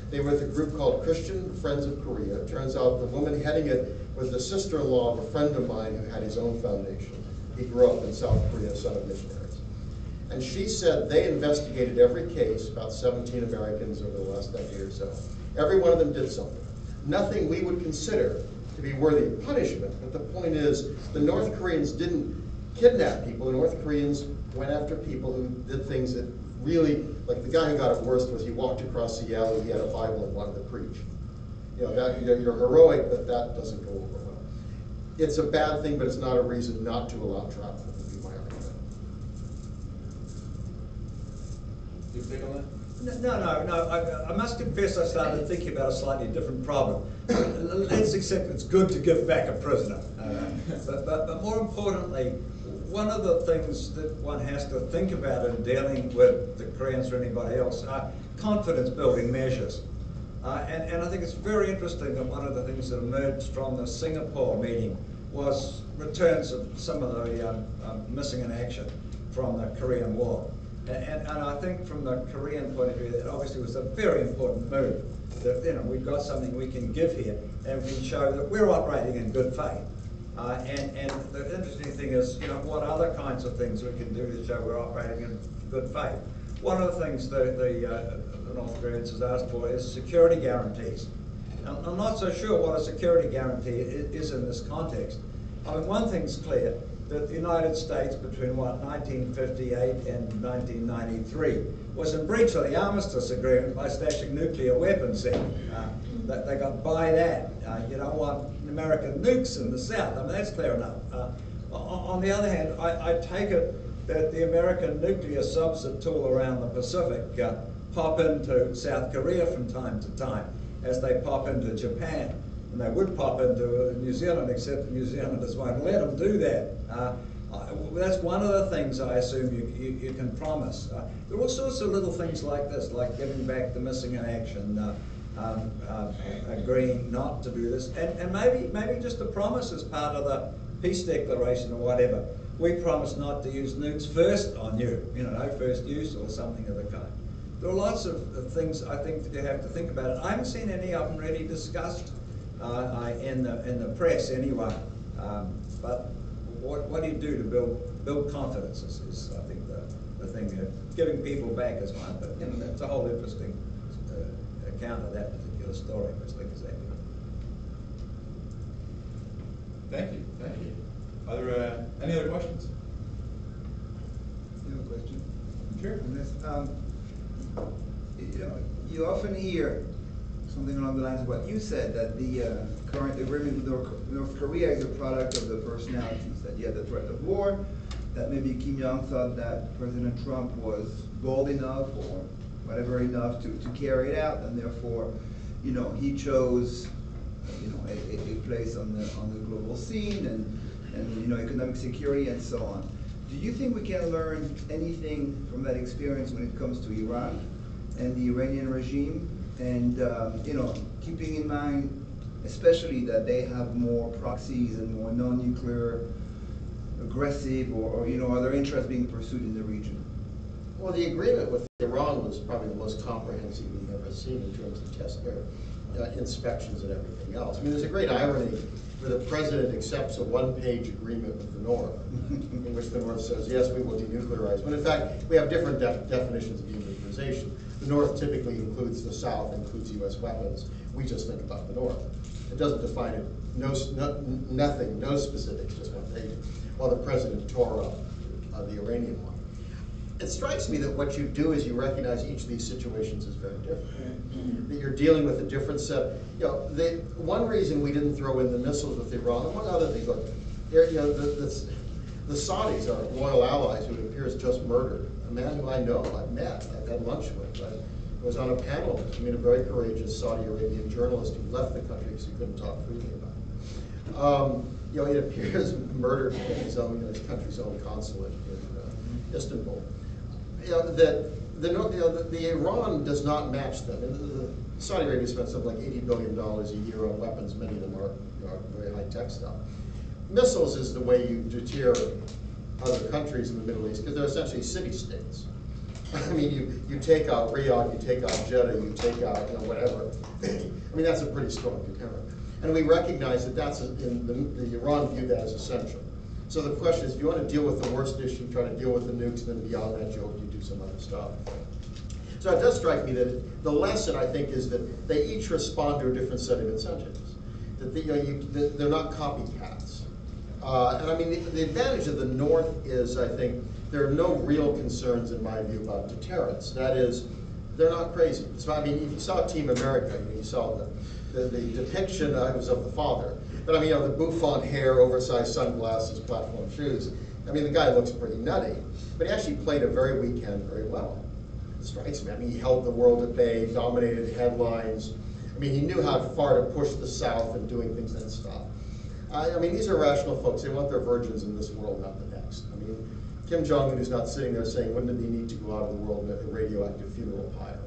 They were with a group called Christian Friends of Korea. It turns out the woman heading it was the sister-in-law of a friend of mine who had his own foundation. He grew up in South Korea, son of missionaries. And she said they investigated every case, about 17 Americans over the last decade or so. Every one of them did something. Nothing we would consider to be worthy of punishment, but the point is the North Koreans didn't kidnap people. The North Koreans went after people who did things that really, like the guy who got it worst was he walked across the alley, he had a Bible and wanted to preach. You know, that, you're heroic, but that doesn't go over well. It's a bad thing, but it's not a reason not to allow travel, would be my argument. Do you think on that? No. I must confess I started thinking about a slightly different problem. Let's accept it's good to give back a prisoner. But more importantly, one of the things that one has to think about in dealing with the Koreans or anybody else are confidence-building measures. And I think it's very interesting that one of the things that emerged from the Singapore meeting was returns of some of the missing in action from the Korean War. And I think from the Korean point of view, it obviously was a very important move. That, you know, we've got something we can give here, and we can show that we're operating in good faith. And the interesting thing is, you know, what other kinds of things we can do to show we're operating in good faith. One of the things the North Koreans has asked for is security guarantees. I'm not so sure what a security guarantee is in this context. I mean, one thing's clear, that the United States between, 1958 and 1993 was in breach of the armistice agreement by stashing nuclear weapons there. That they got by that. You don't want American nukes in the South. I mean, that's clear enough. On the other hand, I take it that the American nuclear subs that tool around the Pacific pop into South Korea from time to time, as they pop into Japan. And they would pop into New Zealand, except the New Zealanders won't let them do that. That's one of the things I assume you can promise. There are all sorts of little things like this, like giving back the missing in action, agreeing not to do this, and maybe just a promise as part of the peace declaration or whatever. We promise not to use nukes first on you, you know, no first use or something of the kind. There are lots of things I think that you have to think about. I haven't seen any of them really discussed in the press anyway. But what do you do to build confidence is I think the thing. Giving people back is one, but you know, that's a whole interesting account of that particular story, which I think is accurate. Thank you, thank you. Are there any other questions? You have a question? Sure. On this? You know, you often hear something along the lines of what you said, that the current agreement with North Korea is a product of the personalities, that you had the threat of war, that maybe Kim Jong thought that President Trump was bold enough or whatever enough to carry it out, and therefore, you know, he chose, you know, a place on the global scene and you know, economic security and so on. Do you think we can learn anything from that experience when it comes to Iran and the Iranian regime? And you know, keeping in mind, especially that they have more proxies and more non-nuclear, aggressive, or you know, other interests being pursued in the region. Well, the agreement with Iran was probably the most comprehensive we've ever seen in terms of test inspections and everything else. I mean, there's a great irony where the president accepts a one-page agreement with the North, in which the North says, yes, we will denuclearize. But in fact, we have different definitions of denuclearization. The North typically includes the South, includes U.S. weapons. We just think about the North. It doesn't define it, nothing, no specifics, just one page, while the president tore up the Iranian one. It strikes me that what you do is you recognize each of these situations is very different. That you're dealing with a different set. You know, one reason we didn't throw in the missiles with Iran, and one other thing, look, you know, the Saudis are loyal allies who it appears just murdered. A man who I know, I've met, I've had lunch with. I was on a panel with a very courageous Saudi Arabian journalist who left the country because he couldn't talk freely about it. You know, it appears murdered in his country's own consulate in Istanbul. You know, the Iran does not match them. The Saudi Arabia spends something like $80 billion a year on weapons. Many of them are very high-tech stuff. Missiles is the way you deter other countries in the Middle East, because they're essentially city-states. I mean, you take out Riyadh, you take out Jeddah, you take out, you know, whatever. I mean, that's a pretty strong deterrent. And we recognize that that's, in the Iran view, that is essential. So the question is, if you want to deal with the worst issue, try to deal with the nukes, and then beyond that, you do some other stuff. So it does strike me that the lesson, I think, is that they each respond to a different set of incentives. That they're not copycats. And I mean, the advantage of the North is, I think, there are no real concerns, in my view, about deterrence. That is, they're not crazy. So, I mean, if you saw Team America, you saw the depiction was of the father. But I mean, you know, the bouffant hair, oversized sunglasses, platform shoes. I mean, the guy looks pretty nutty. But he actually played a very weak hand very well. It strikes me. I mean, he held the world at bay, dominated headlines. I mean, he knew how far to push the South and doing things and stuff. I mean, these are rational folks. They want their virgins in this world, not the next. I mean, Kim Jong-un is not sitting there saying, wouldn't it be neat to go out of the world in a radioactive funeral pyre?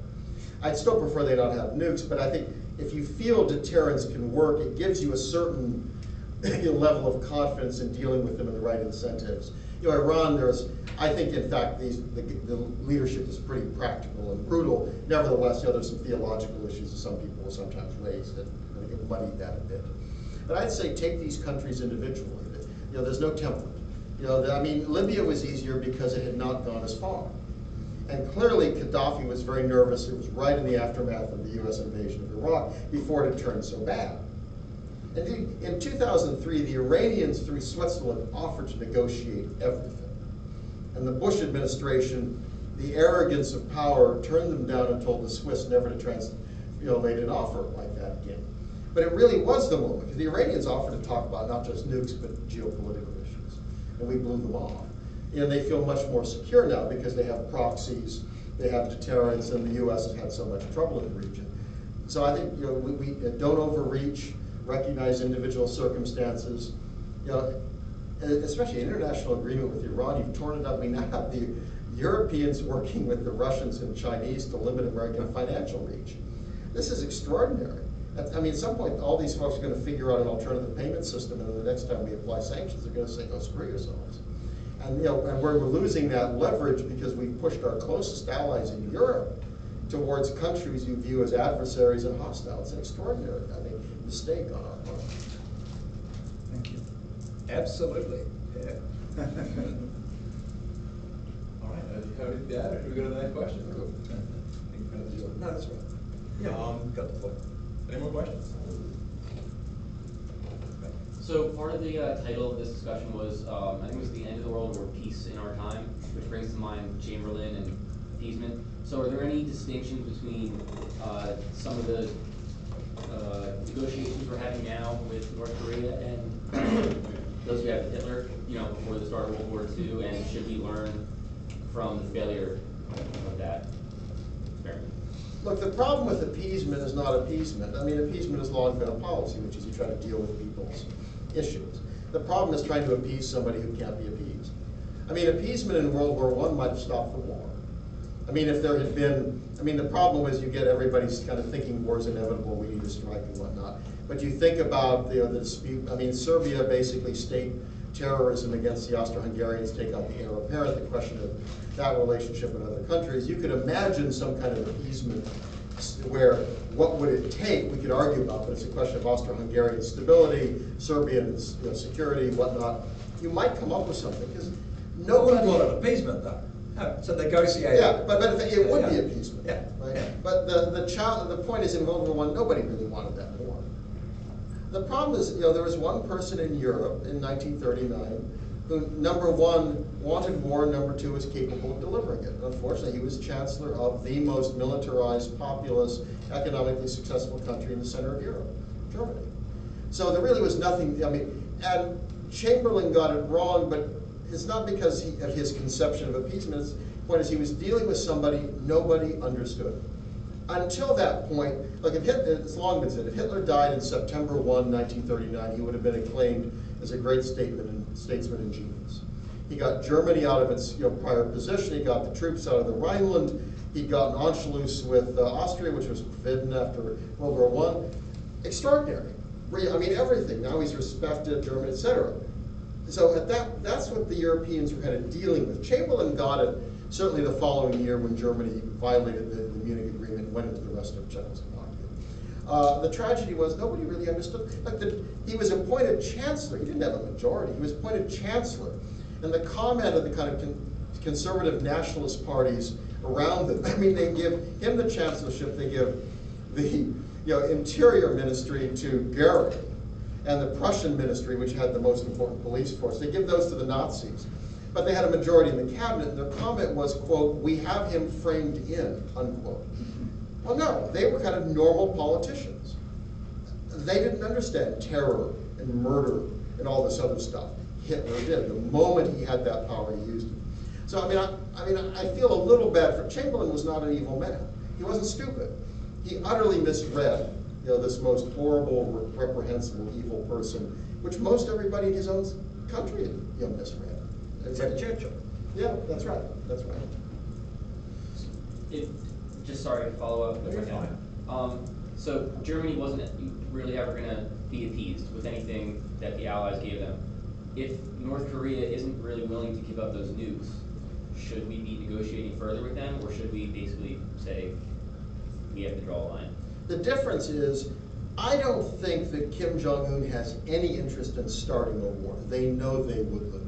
I'd still prefer they not have nukes, but I think if you feel deterrence can work, it gives you a certain level of confidence in dealing with them and the right incentives. You know, Iran, I think in fact, the leadership is pretty practical and brutal. Nevertheless, you know, there's some theological issues that some people will sometimes raise that muddy that a bit. But I'd say take these countries individually. You know, there's no template. You know, I mean, Libya was easier because it had not gone as far. And clearly, Gaddafi was very nervous. It was right in the aftermath of the US invasion of Iraq before it had turned so bad. And in 2003, the Iranians, through Switzerland, offered to negotiate everything. And the Bush administration, the arrogance of power, turned them down and told the Swiss never to translate an offer like that again. But it really was the moment, because the Iranians offered to talk about not just nukes, but geopolitical issues. And we blew them off. And they feel much more secure now because they have proxies, they have deterrence, and the US has had so much trouble in the region. So I think, you know, we don't overreach, recognize individual circumstances. You know, especially international agreement with Iran, you've torn it up. We now have the Europeans working with the Russians and Chinese to limit American financial reach. This is extraordinary. I mean, at some point, all these folks are going to figure out an alternative payment system, and then the next time we apply sanctions, they're going to say, "Go screw yourselves." And you know, and we're losing that leverage because we've pushed our closest allies in Europe towards countries you view as adversaries and hostile. It's an extraordinary, I think, mistake on our part. Thank you. Absolutely, yeah. All right, do you have anything to add, or should we go to the next question? No, that's right. Yeah, got the point. Any more questions? So part of the title of this discussion was, I think it was The End of the World or Peace in Our Time, which brings to mind Chamberlain and appeasement. So are there any distinctions between some of the negotiations we're having now with North Korea and those we had with Hitler, you know, before the start of World War II, and should we learn from the failure of that experiment? Look, the problem with appeasement is not appeasement. I mean, appeasement has long been a policy, which is you try to deal with people's issues. The problem is trying to appease somebody who can't be appeased. I mean, appeasement in World War I might have stopped the war. I mean, if there had been, I mean, the problem was you get everybody's kind of thinking war is inevitable, we need to strike and whatnot. But you think about the dispute, I mean, Serbia basically state terrorism against the Austro-Hungarians, take out the heir apparent, the question of that relationship with other countries. You could imagine some kind of appeasement where what would it take, we could argue about, but it's a question of Austro-Hungarian stability, Serbian security, whatnot. You might come up with something, because No one nobody... call it appeasement, though. No, it's a negotiation. Yeah, but it would be appeasement, Yeah. right? Yeah. But the point is, in World War I, nobody really wanted that war. The problem is, you know, there was one person in Europe in 1939 who, number one, wanted war, number two, was capable of delivering it. Unfortunately, he was chancellor of the most militarized, populous, economically successful country in the center of Europe, Germany. So there really was nothing, I mean, and Chamberlain got it wrong, but it's not because of his conception of appeasement. The point is, he was dealing with somebody nobody understood. Until that point, like if it's long been said, if Hitler died in September 1, 1939, he would have been acclaimed as a great statesman and genius. He got Germany out of its prior position. He got the troops out of the Rhineland. He'd gotten Anschluss with Austria, which was forbidden after World War I. Extraordinary. I mean, everything. Now he's respected, German, etc. So at that's what the Europeans were kind of dealing with. Chamberlain got it certainly the following year when Germany violated the Munich Agreement and went into the rest of Czechoslovakia. The tragedy was nobody really understood. Like he was appointed chancellor. He didn't have a majority. He was appointed chancellor. And the comment of the kind of conservative nationalist parties around it, I mean, they give him the chancellorship, they give the interior ministry to Goering, and the Prussian ministry, which had the most important police force, they give those to the Nazis. But they had a majority in the cabinet, and their comment was, quote, "We have him framed in," unquote. Well, no, they were kind of normal politicians. They didn't understand terror and murder and all this other stuff. Hitler did. The moment he had that power, he used it. So I feel a little bad for Chamberlain. Was not an evil man. He wasn't stupid. He utterly misread, this most horrible, reprehensible, evil person, which most everybody in his own country misread. Except Churchill. Yeah, that's right. That's right. Just sorry to follow up. You're fine. So Germany wasn't really ever going to be appeased with anything that the Allies gave them. if North Korea isn't really willing to give up those nukes, should we be negotiating further with them, or should we basically say we have to draw a line? The difference is, I don't think that Kim Jong-un has any interest in starting a war. They know they would lose.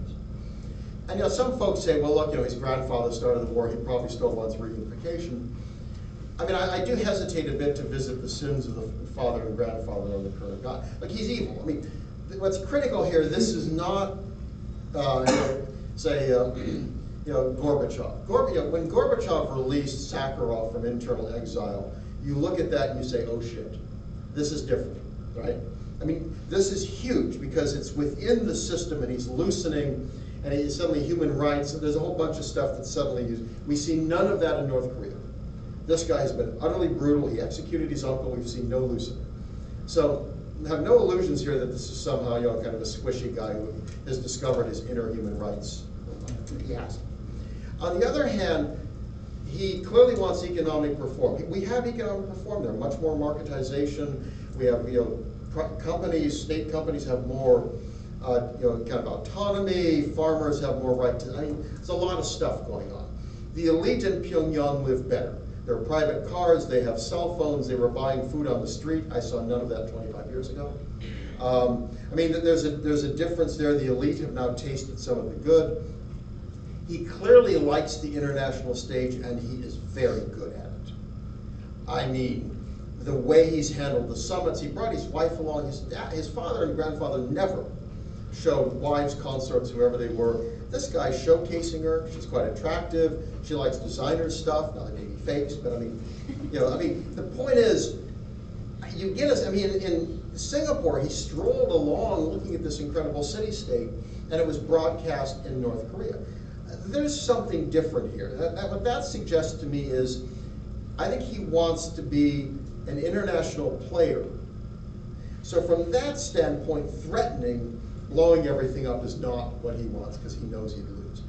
And some folks say, well, look, his grandfather started the war, he probably still wants reunification. I mean, I do hesitate a bit to visit the sins of the father and grandfather of the current guy. Like, he's evil. I mean, what's critical here, this is not, say, Gorbachev. When Gorbachev released Sakharov from internal exile, you look at that and you say, oh shit, this is different, right? I mean, this is huge because it's within the system and he's loosening, and he's suddenly human rights, and there's a whole bunch of stuff that's suddenly used. We see none of that in North Korea. This guy has been utterly brutal. He executed his uncle. We've seen no loosening. So have no illusions here that this is somehow kind of a squishy guy who has discovered his inner human rights. He has. On the other hand, he clearly wants economic reform. We have economic reform there, much more marketization. We have, companies, state companies have more, kind of autonomy. Farmers have more right to. I mean, there's a lot of stuff going on. The elite in Pyongyang live better. There are private cars. They have cell phones. They were buying food on the street. I saw none of that 25 years ago. I mean, there's a difference there. The elite have now tasted some of the good. He clearly likes the international stage, and he is very good at it. I mean, the way he's handled the summits, he brought his wife along. His father and grandfather never showed wives, consorts, whoever they were. This guy's showcasing her. She's quite attractive. She likes designer stuff. Now, they may be fakes, but I mean, the point is, you get us. I mean, in Singapore, he strolled along looking at this incredible city-state, and it was broadcast in North Korea. There's something different here. What that suggests to me is, I think he wants to be an international player. So from that standpoint, threatening, blowing everything up is not what he wants, because he knows he'd lose.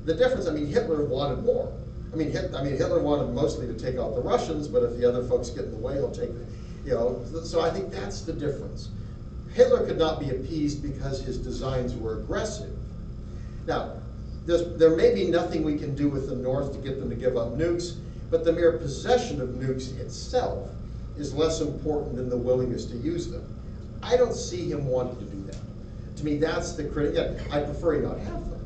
The difference, I mean, Hitler wanted more. I mean, Hitler wanted mostly to take out the Russians, but if the other folks get in the way, he'll take, so I think that's the difference. Hitler could not be appeased because his designs were aggressive. Now, there may be nothing we can do with the North to get them to give up nukes, but the mere possession of nukes itself is less important than the willingness to use them. I don't see him wanting to do that. To me, that's the critical. Yeah, I prefer he not have them.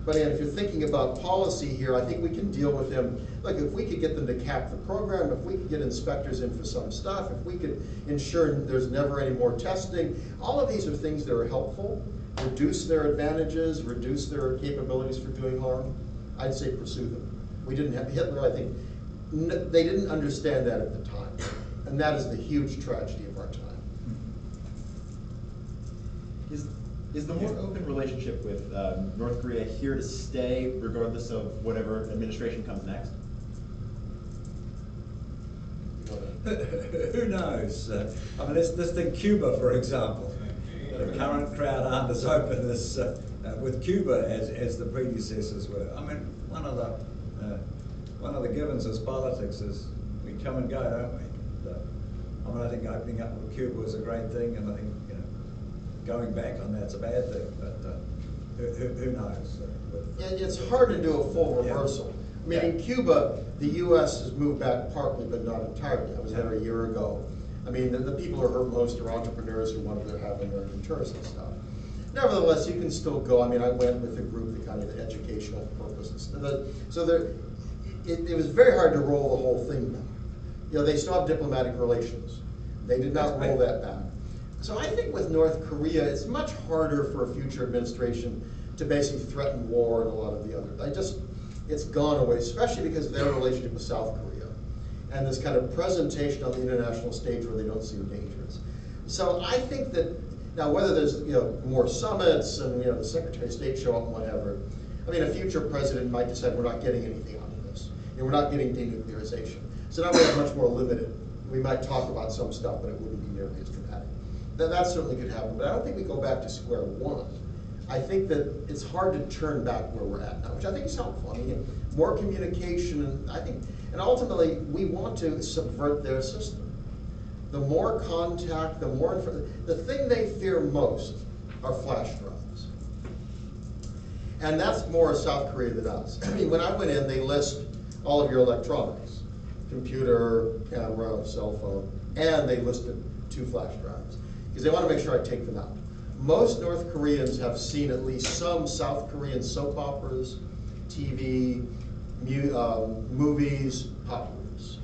But if you're thinking about policy here, I think we can deal with them. Like, if we could get them to cap the program, if we could get inspectors in for some stuff, if we could ensure there's never any more testing, all of these are things that are helpful. Reduce their advantages, reduce their capabilities for doing harm. I'd say pursue them. We didn't have Hitler, I think, they didn't understand that at the time. And that is the huge tragedy of our time. Is the more open relationship with North Korea here to stay, regardless of whatever administration comes next? Who knows? I mean, let's think Cuba, for example. The current crowd aren't as open as with Cuba as the predecessors were. I mean, one of the givens as politics is we come and go, don't we? I mean, I think opening up with Cuba was a great thing, and I think going back on that's a bad thing. But who knows? It's hard to do a full reversal. I mean, in Cuba, the U.S. has moved back partly, but not entirely. I was there a year ago. I mean, the people who are hurt most are entrepreneurs who wanted to have American tourists and stuff. Nevertheless, you can still go. I mean, I went with a group that kind of educational purposes. So it was very hard to roll the whole thing back. They still have diplomatic relations. They did not roll that back. So I think with North Korea, it's much harder for a future administration to basically threaten war and a lot of the others. It's gone away, especially because of their relationship with South Korea and this kind of presentation on the international stage where they don't seem dangerous. So I think that, now whether there's more summits and the Secretary of State show up and whatever, I mean, a future president might decide we're not getting anything out of this. We're not getting denuclearization. So now we're much more limited. We might talk about some stuff, but it wouldn't be nearly as dramatic. That certainly could happen, but I don't think we go back to square one. I think that it's hard to turn back where we're at now, which I think is helpful. I mean, more communication, and ultimately, we want to subvert their system. The more contact, the thing they fear most are flash drives. And that's more South Korea than us. I mean, when I went in, they list all of your electronics, computer, camera, cell phone, and they listed 2 flash drives, because they want to make sure I take them out. Most North Koreans have seen at least some South Korean soap operas, TV, movies, pop movies.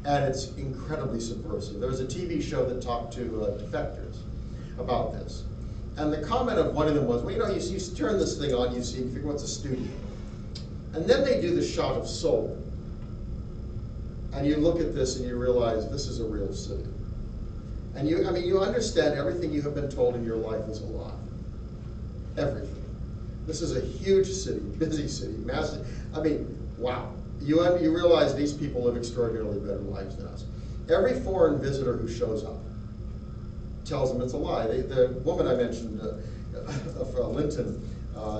And it's incredibly subversive. There was a TV show that talked to defectors about this. And the comment of one of them was, well, you know, you turn this thing on, you see, you figure what's a studio. And then they do the shot of Seoul. And you look at this and you realize this is a real city. And you understand everything you have been told in your life is a lie. Everything. This is a huge city, busy city, massive. I mean, wow. You realize these people live extraordinarily better lives than us. Every foreign visitor who shows up tells them it's a lie. The woman I mentioned, Linton,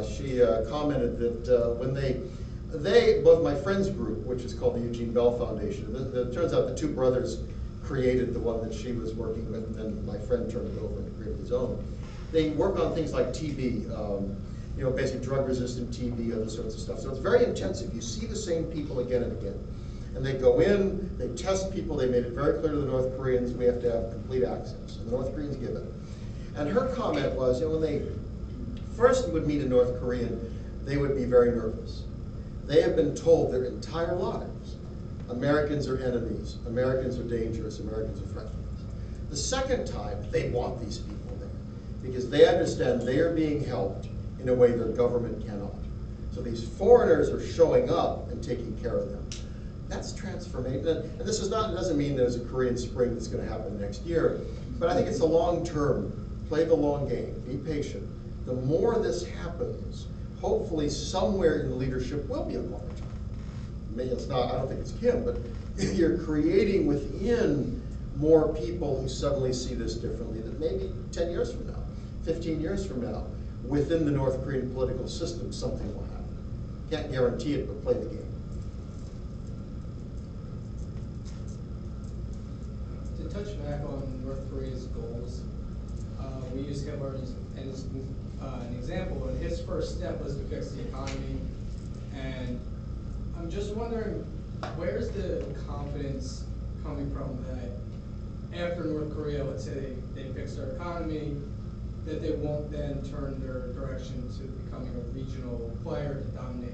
she commented that when both my friend's group, which is called the Eugene Bell Foundation, it turns out the 2 brothers created the one that she was working with, and then my friend turned it over and created his own. They work on things like TB, basic drug-resistant TB, other sorts of stuff. So it's very intensive. You see the same people again and again. And they go in, they test people, they made it very clear to the North Koreans, we have to have complete access. And the North Koreans give it. And her comment was, when they first would meet a North Korean, they would be very nervous. They have been told their entire lives, Americans are enemies, Americans are dangerous, Americans are threatened. The second time, they want these people there because they understand they are being helped in a way their government cannot. So these foreigners are showing up and taking care of them. That's transformation. And this is not, it doesn't mean there's a Korean Spring that's going to happen next year, but I think it's a long term. Play the long game, be patient. The more this happens, hopefully somewhere in the leadership will be a moment. Maybe it's not, I don't think it's Kim, but you're creating within more people who suddenly see this differently, that maybe 10 years from now, 15 years from now, within the North Korean political system, something will happen. Can't guarantee it, but play the game. To touch back on North Korea's goals, we use Hitler as an example, and his first step was to fix the economy. And I'm just wondering, where's the confidence coming from that after North Korea, let's say they fix their economy, that they won't then turn their direction to becoming a regional player to dominate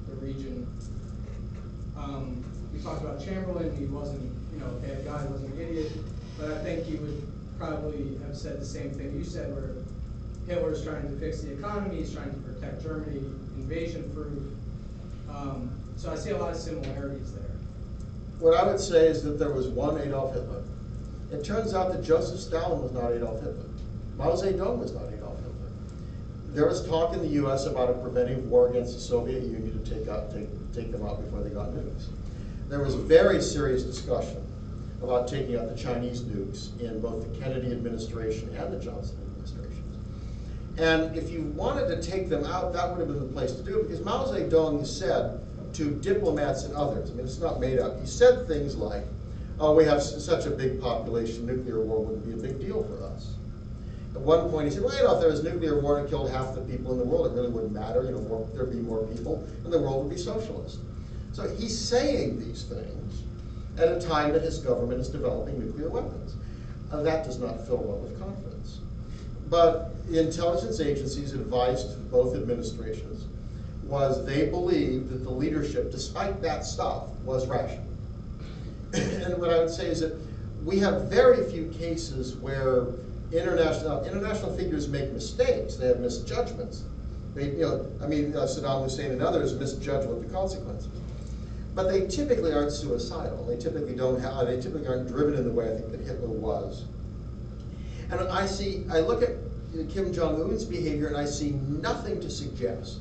the region? We talked about Chamberlain. He wasn't, a bad guy, he wasn't an idiot, but I think he would probably have said the same thing you said, where Hitler's trying to fix the economy, he's trying to protect Germany, invasion-proof. So I see a lot of similarities there. What I would say is that there was one Adolf Hitler. It turns out that Joseph Stalin was not Adolf Hitler. Mao Zedong was not Adolf Hitler. There was talk in the U.S. about a preventive war against the Soviet Union to take them out before they got nukes. There was very serious discussion about taking out the Chinese nukes in both the Kennedy administration and the Johnson administrations. And if you wanted to take them out, that would have been the place to do it, because Mao Zedong said to diplomats and others, I mean, it's not made up, he said things like, oh, we have such a big population, nuclear war wouldn't be a big deal for us. At one point he said, well, if there was nuclear war and it killed half the people in the world, it really wouldn't matter, there'd be more people, and the world would be socialist. So he's saying these things at a time that his government is developing nuclear weapons. That does not fill one with confidence. But the intelligence agencies advised both administrations was they believed that the leadership, despite that stuff, was rational. And what I would say is that we have very few cases where international figures make mistakes. They have misjudgments. Saddam Hussein and others misjudge what the consequences. But they typically aren't suicidal. They typically aren't driven in the way I think that Hitler was. And I look at Kim Jong-un's behavior and I see nothing to suggest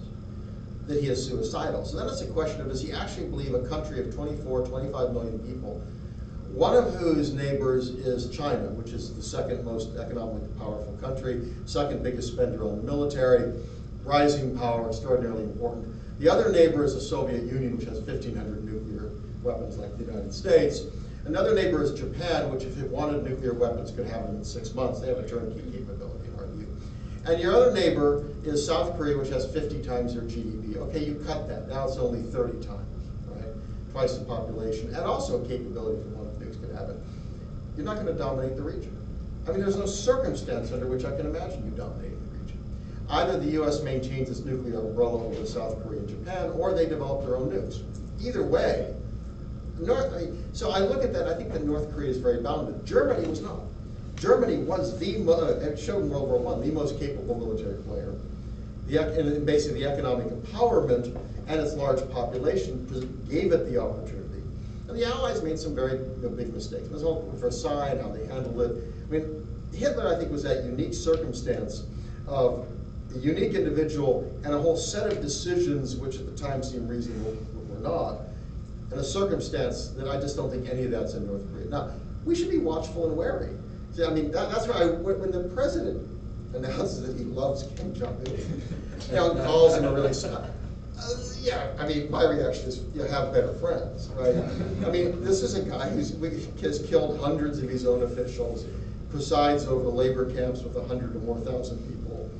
that he is suicidal. So then it's a question of, does he actually believe a country of 24, 25 million people, one of whose neighbors is China, which is the second most economically powerful country, second biggest spender on the military, rising power, extraordinarily important. The other neighbor is the Soviet Union, which has 1,500 nuclear weapons like the United States. Another neighbor is Japan, which if it wanted nuclear weapons could have them in 6 months. They have a turnkey capability in our view. And your other neighbor is South Korea, which has 50 times their GDP. Okay, you cut that. Now it's only 30 times, right? Twice the population, and also a capability for one of the nukes could have it. You're not going to dominate the region. I mean, there's no circumstance under which I can imagine you dominating the region. Either the U.S. maintains its nuclear umbrella over South Korea and Japan, or they develop their own nukes. Either way, so I look at that, I think that North Korea is very bounded. Germany was not. Germany was it showed in World War I, the most capable military player. And basically the economic empowerment and its large population gave it the opportunity. And the Allies made some very big mistakes. There's all Versailles and how they handled it. I mean, Hitler, I think, was that unique circumstance of a unique individual and a whole set of decisions which at the time seemed reasonable, but were not, and a circumstance that I just don't think any of that's in North Korea. Now, we should be watchful and wary. See, I mean, that's why when the president announces that he loves Kim Jong-un, calls him a really yeah, I mean, my reaction is, you have better friends, right? I mean, this is a guy has killed hundreds of his own officials, presides over labor camps with 100 or more thousand people.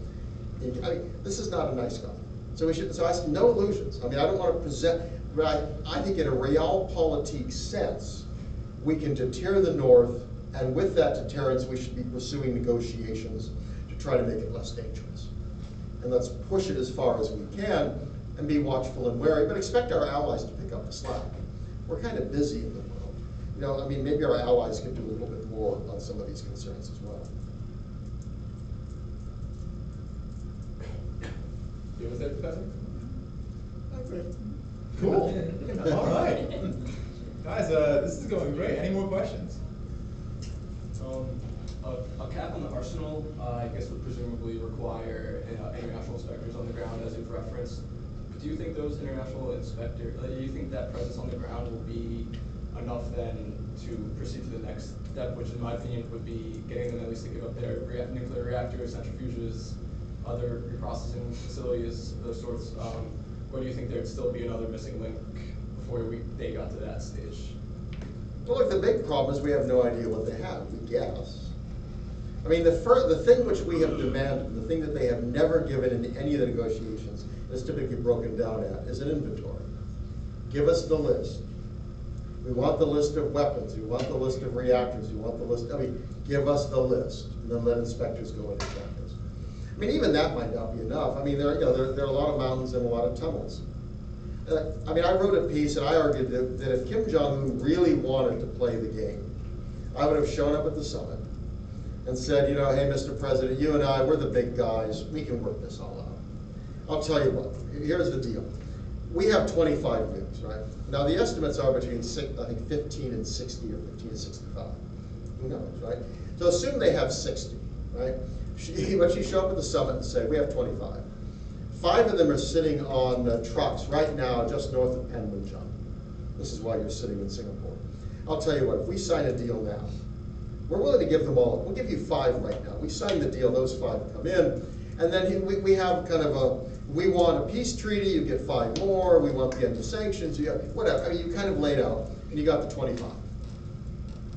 I mean, this is not a nice guy. So I see no illusions. I mean, I don't want to present, but I think in a realpolitik sense, we can deter the North, and with that deterrence, we should be pursuing negotiations to try to make it less dangerous. And let's push it as far as we can, and be watchful and wary, but expect our allies to pick up the slack. We're kind of busy in the world. I mean, maybe our allies could do a little bit more on some of these concerns as well. You want to say, Professor? Cool. All right. Guys, this is going great. Any more questions? A cap on the arsenal, I guess, would presumably require international inspectors on the ground, as you've referenced. Do you think those international inspectors, do you think that presence on the ground will be enough then to proceed to the next step, which in my opinion would be getting them at least to give up their nuclear reactors, centrifuges, other reprocessing facilities, those sorts? Or do you think there'd still be another missing link before they got to that stage? Well, look, the big problem is we have no idea what they have. We guess. I mean, the thing which we have demanded, the thing that they have never given in any of the negotiations, is typically broken down at, is an inventory. Give us the list. We want the list of weapons. We want the list of reactors. We want the list. I mean, give us the list, and then let inspectors go and check this. I mean, even that might not be enough. I mean, there are a lot of mountains and a lot of tunnels. I mean, I wrote a piece and I argued that if Kim Jong-un really wanted to play the game, I would have shown up at the summit and said, hey, Mr. President, you and I, we're the big guys. We can work this all out. I'll tell you what, here's the deal. We have 25 nukes, right? Now the estimates are between, I think, 15 and 60 or 15 and 65. Who knows, right? So assume they have 60, right? When she show up at the summit and say, we have 25. 5 of them are sitting on trucks right now just north of Panmunjom. This is why you're sitting in Singapore. I'll tell you what, if we sign a deal now, we're willing to give them all, we'll give you 5 right now. We sign the deal, those 5 come in, and then we have kind of we want a peace treaty, you get 5 more, we want the end of sanctions, you have, whatever. I mean, you kind of laid out, and you got the 25.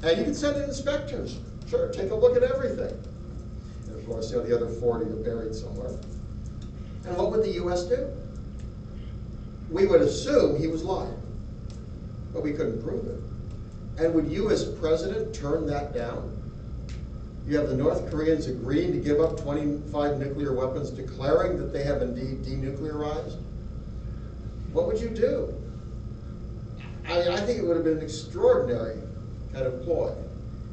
And you can send in inspectors. Sure, take a look at everything. And of course, the other 40 are buried somewhere. And what would the US do? We would assume he was lying, but we couldn't prove it. And would you as president turn that down? You have the North Koreans agreeing to give up 25 nuclear weapons, declaring that they have indeed denuclearized. What would you do? I mean, I think it would have been an extraordinary kind of ploy.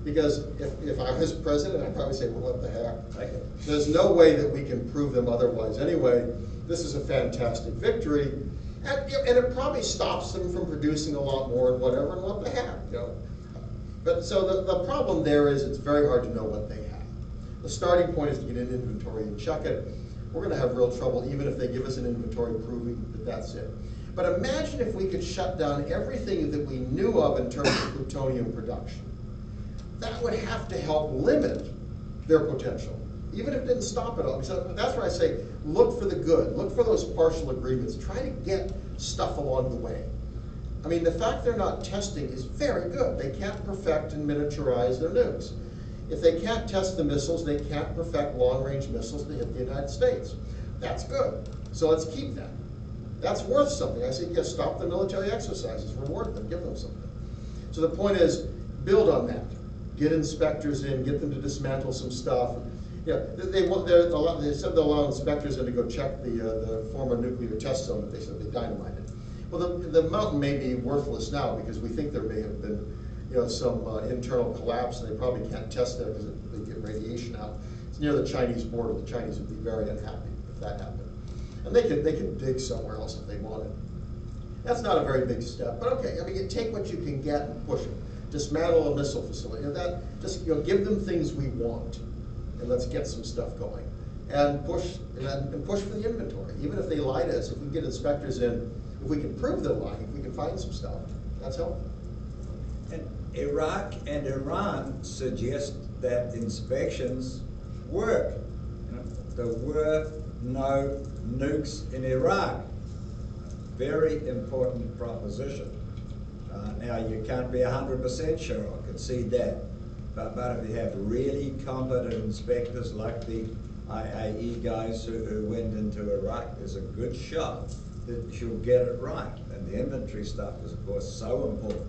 Because if I was president, I'd probably say, well, what the heck? There's no way that we can prove them otherwise anyway. This is a fantastic victory. And it probably stops them from producing a lot more and whatever, and what the heck, But so the problem there is it's very hard to know what they have. The starting point is to get an inventory and check it. We're going to have real trouble even if they give us an inventory proving that that's it. But imagine if we could shut down everything that we knew of in terms of plutonium production. That would have to help limit their potential, even if it didn't stop it all. So that's why I say look for the good, look for those partial agreements, try to get stuff along the way. I mean, the fact they're not testing is very good. They can't perfect and miniaturize their nukes. If they can't test the missiles, they can't perfect long-range missiles to hit the United States. That's good. So let's keep that. That's worth something. I say, yes, stop the military exercises, reward them, give them something. So the point is, build on that. Get inspectors in, get them to dismantle some stuff. Yeah, they said they'll allow inspectors in to go check the former nuclear test zone that they said they dynamited. Well, the mountain may be worthless now because we think there may have been, some internal collapse, and they probably can't test that because they get radiation out. It's near the Chinese border. The Chinese would be very unhappy if that happened. And they could dig somewhere else if they wanted. That's not a very big step, but okay. I mean, you take what you can get and push it. Dismantle a missile facility. Give them things we want, and let's get some stuff going. And push for the inventory. Even if they lie to us, if we get inspectors in, if we can prove they're lying, if we can find some stuff, that's helpful. And Iraq and Iran suggest that inspections work. There were no nukes in Iraq. Very important proposition. Now, you can't be 100% sure, I concede that. But if you have really competent inspectors like the IAE guys who went into Iraq, there's a good shot that you'll get it right. And the inventory stuff is, of course, so important.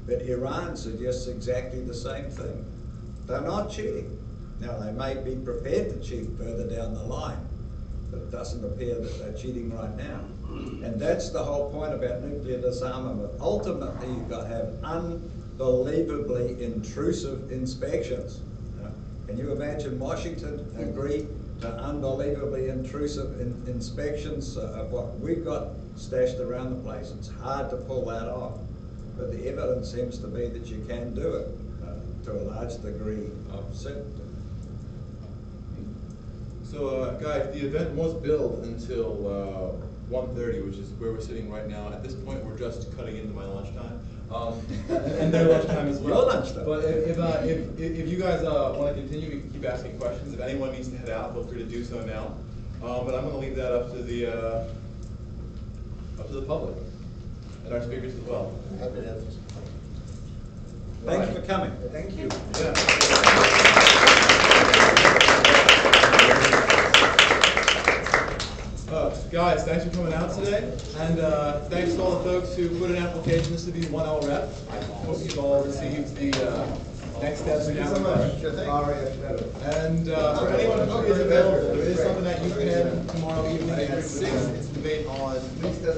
But Iran suggests exactly the same thing. They're not cheating. Now, they may be prepared to cheat further down the line, but it doesn't appear that they're cheating right now. And that's the whole point about nuclear disarmament. Ultimately, you've got to have unbelievably intrusive inspections. Can you imagine Washington agree to unbelievably intrusive inspections of what we've got stashed around the place? It's hard to pull that off. But the evidence seems to be that you can do it to a large degree of certainty. So, guys, the event was billed until 1:30, which is where we're sitting right now. At this point, we're just cutting into my lunchtime, and their lunchtime as well. Your lunchtime. But if you guys want to continue, we can keep asking questions. If anyone needs to head out, feel free to do so now. But I'm going to leave that up to the public and our speakers as well. Happy to answer. Thanks for coming. Thank you. Guys, thanks for coming out today, and thanks to all the folks who put in applications to be 1L rep. I hope you've all received the next steps in application. And for anyone who is available, there is something at UPenn tomorrow evening at 6. It's debate on mismatch.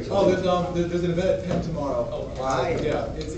Oh, there's an event at 10 tomorrow. Right. Yeah, it's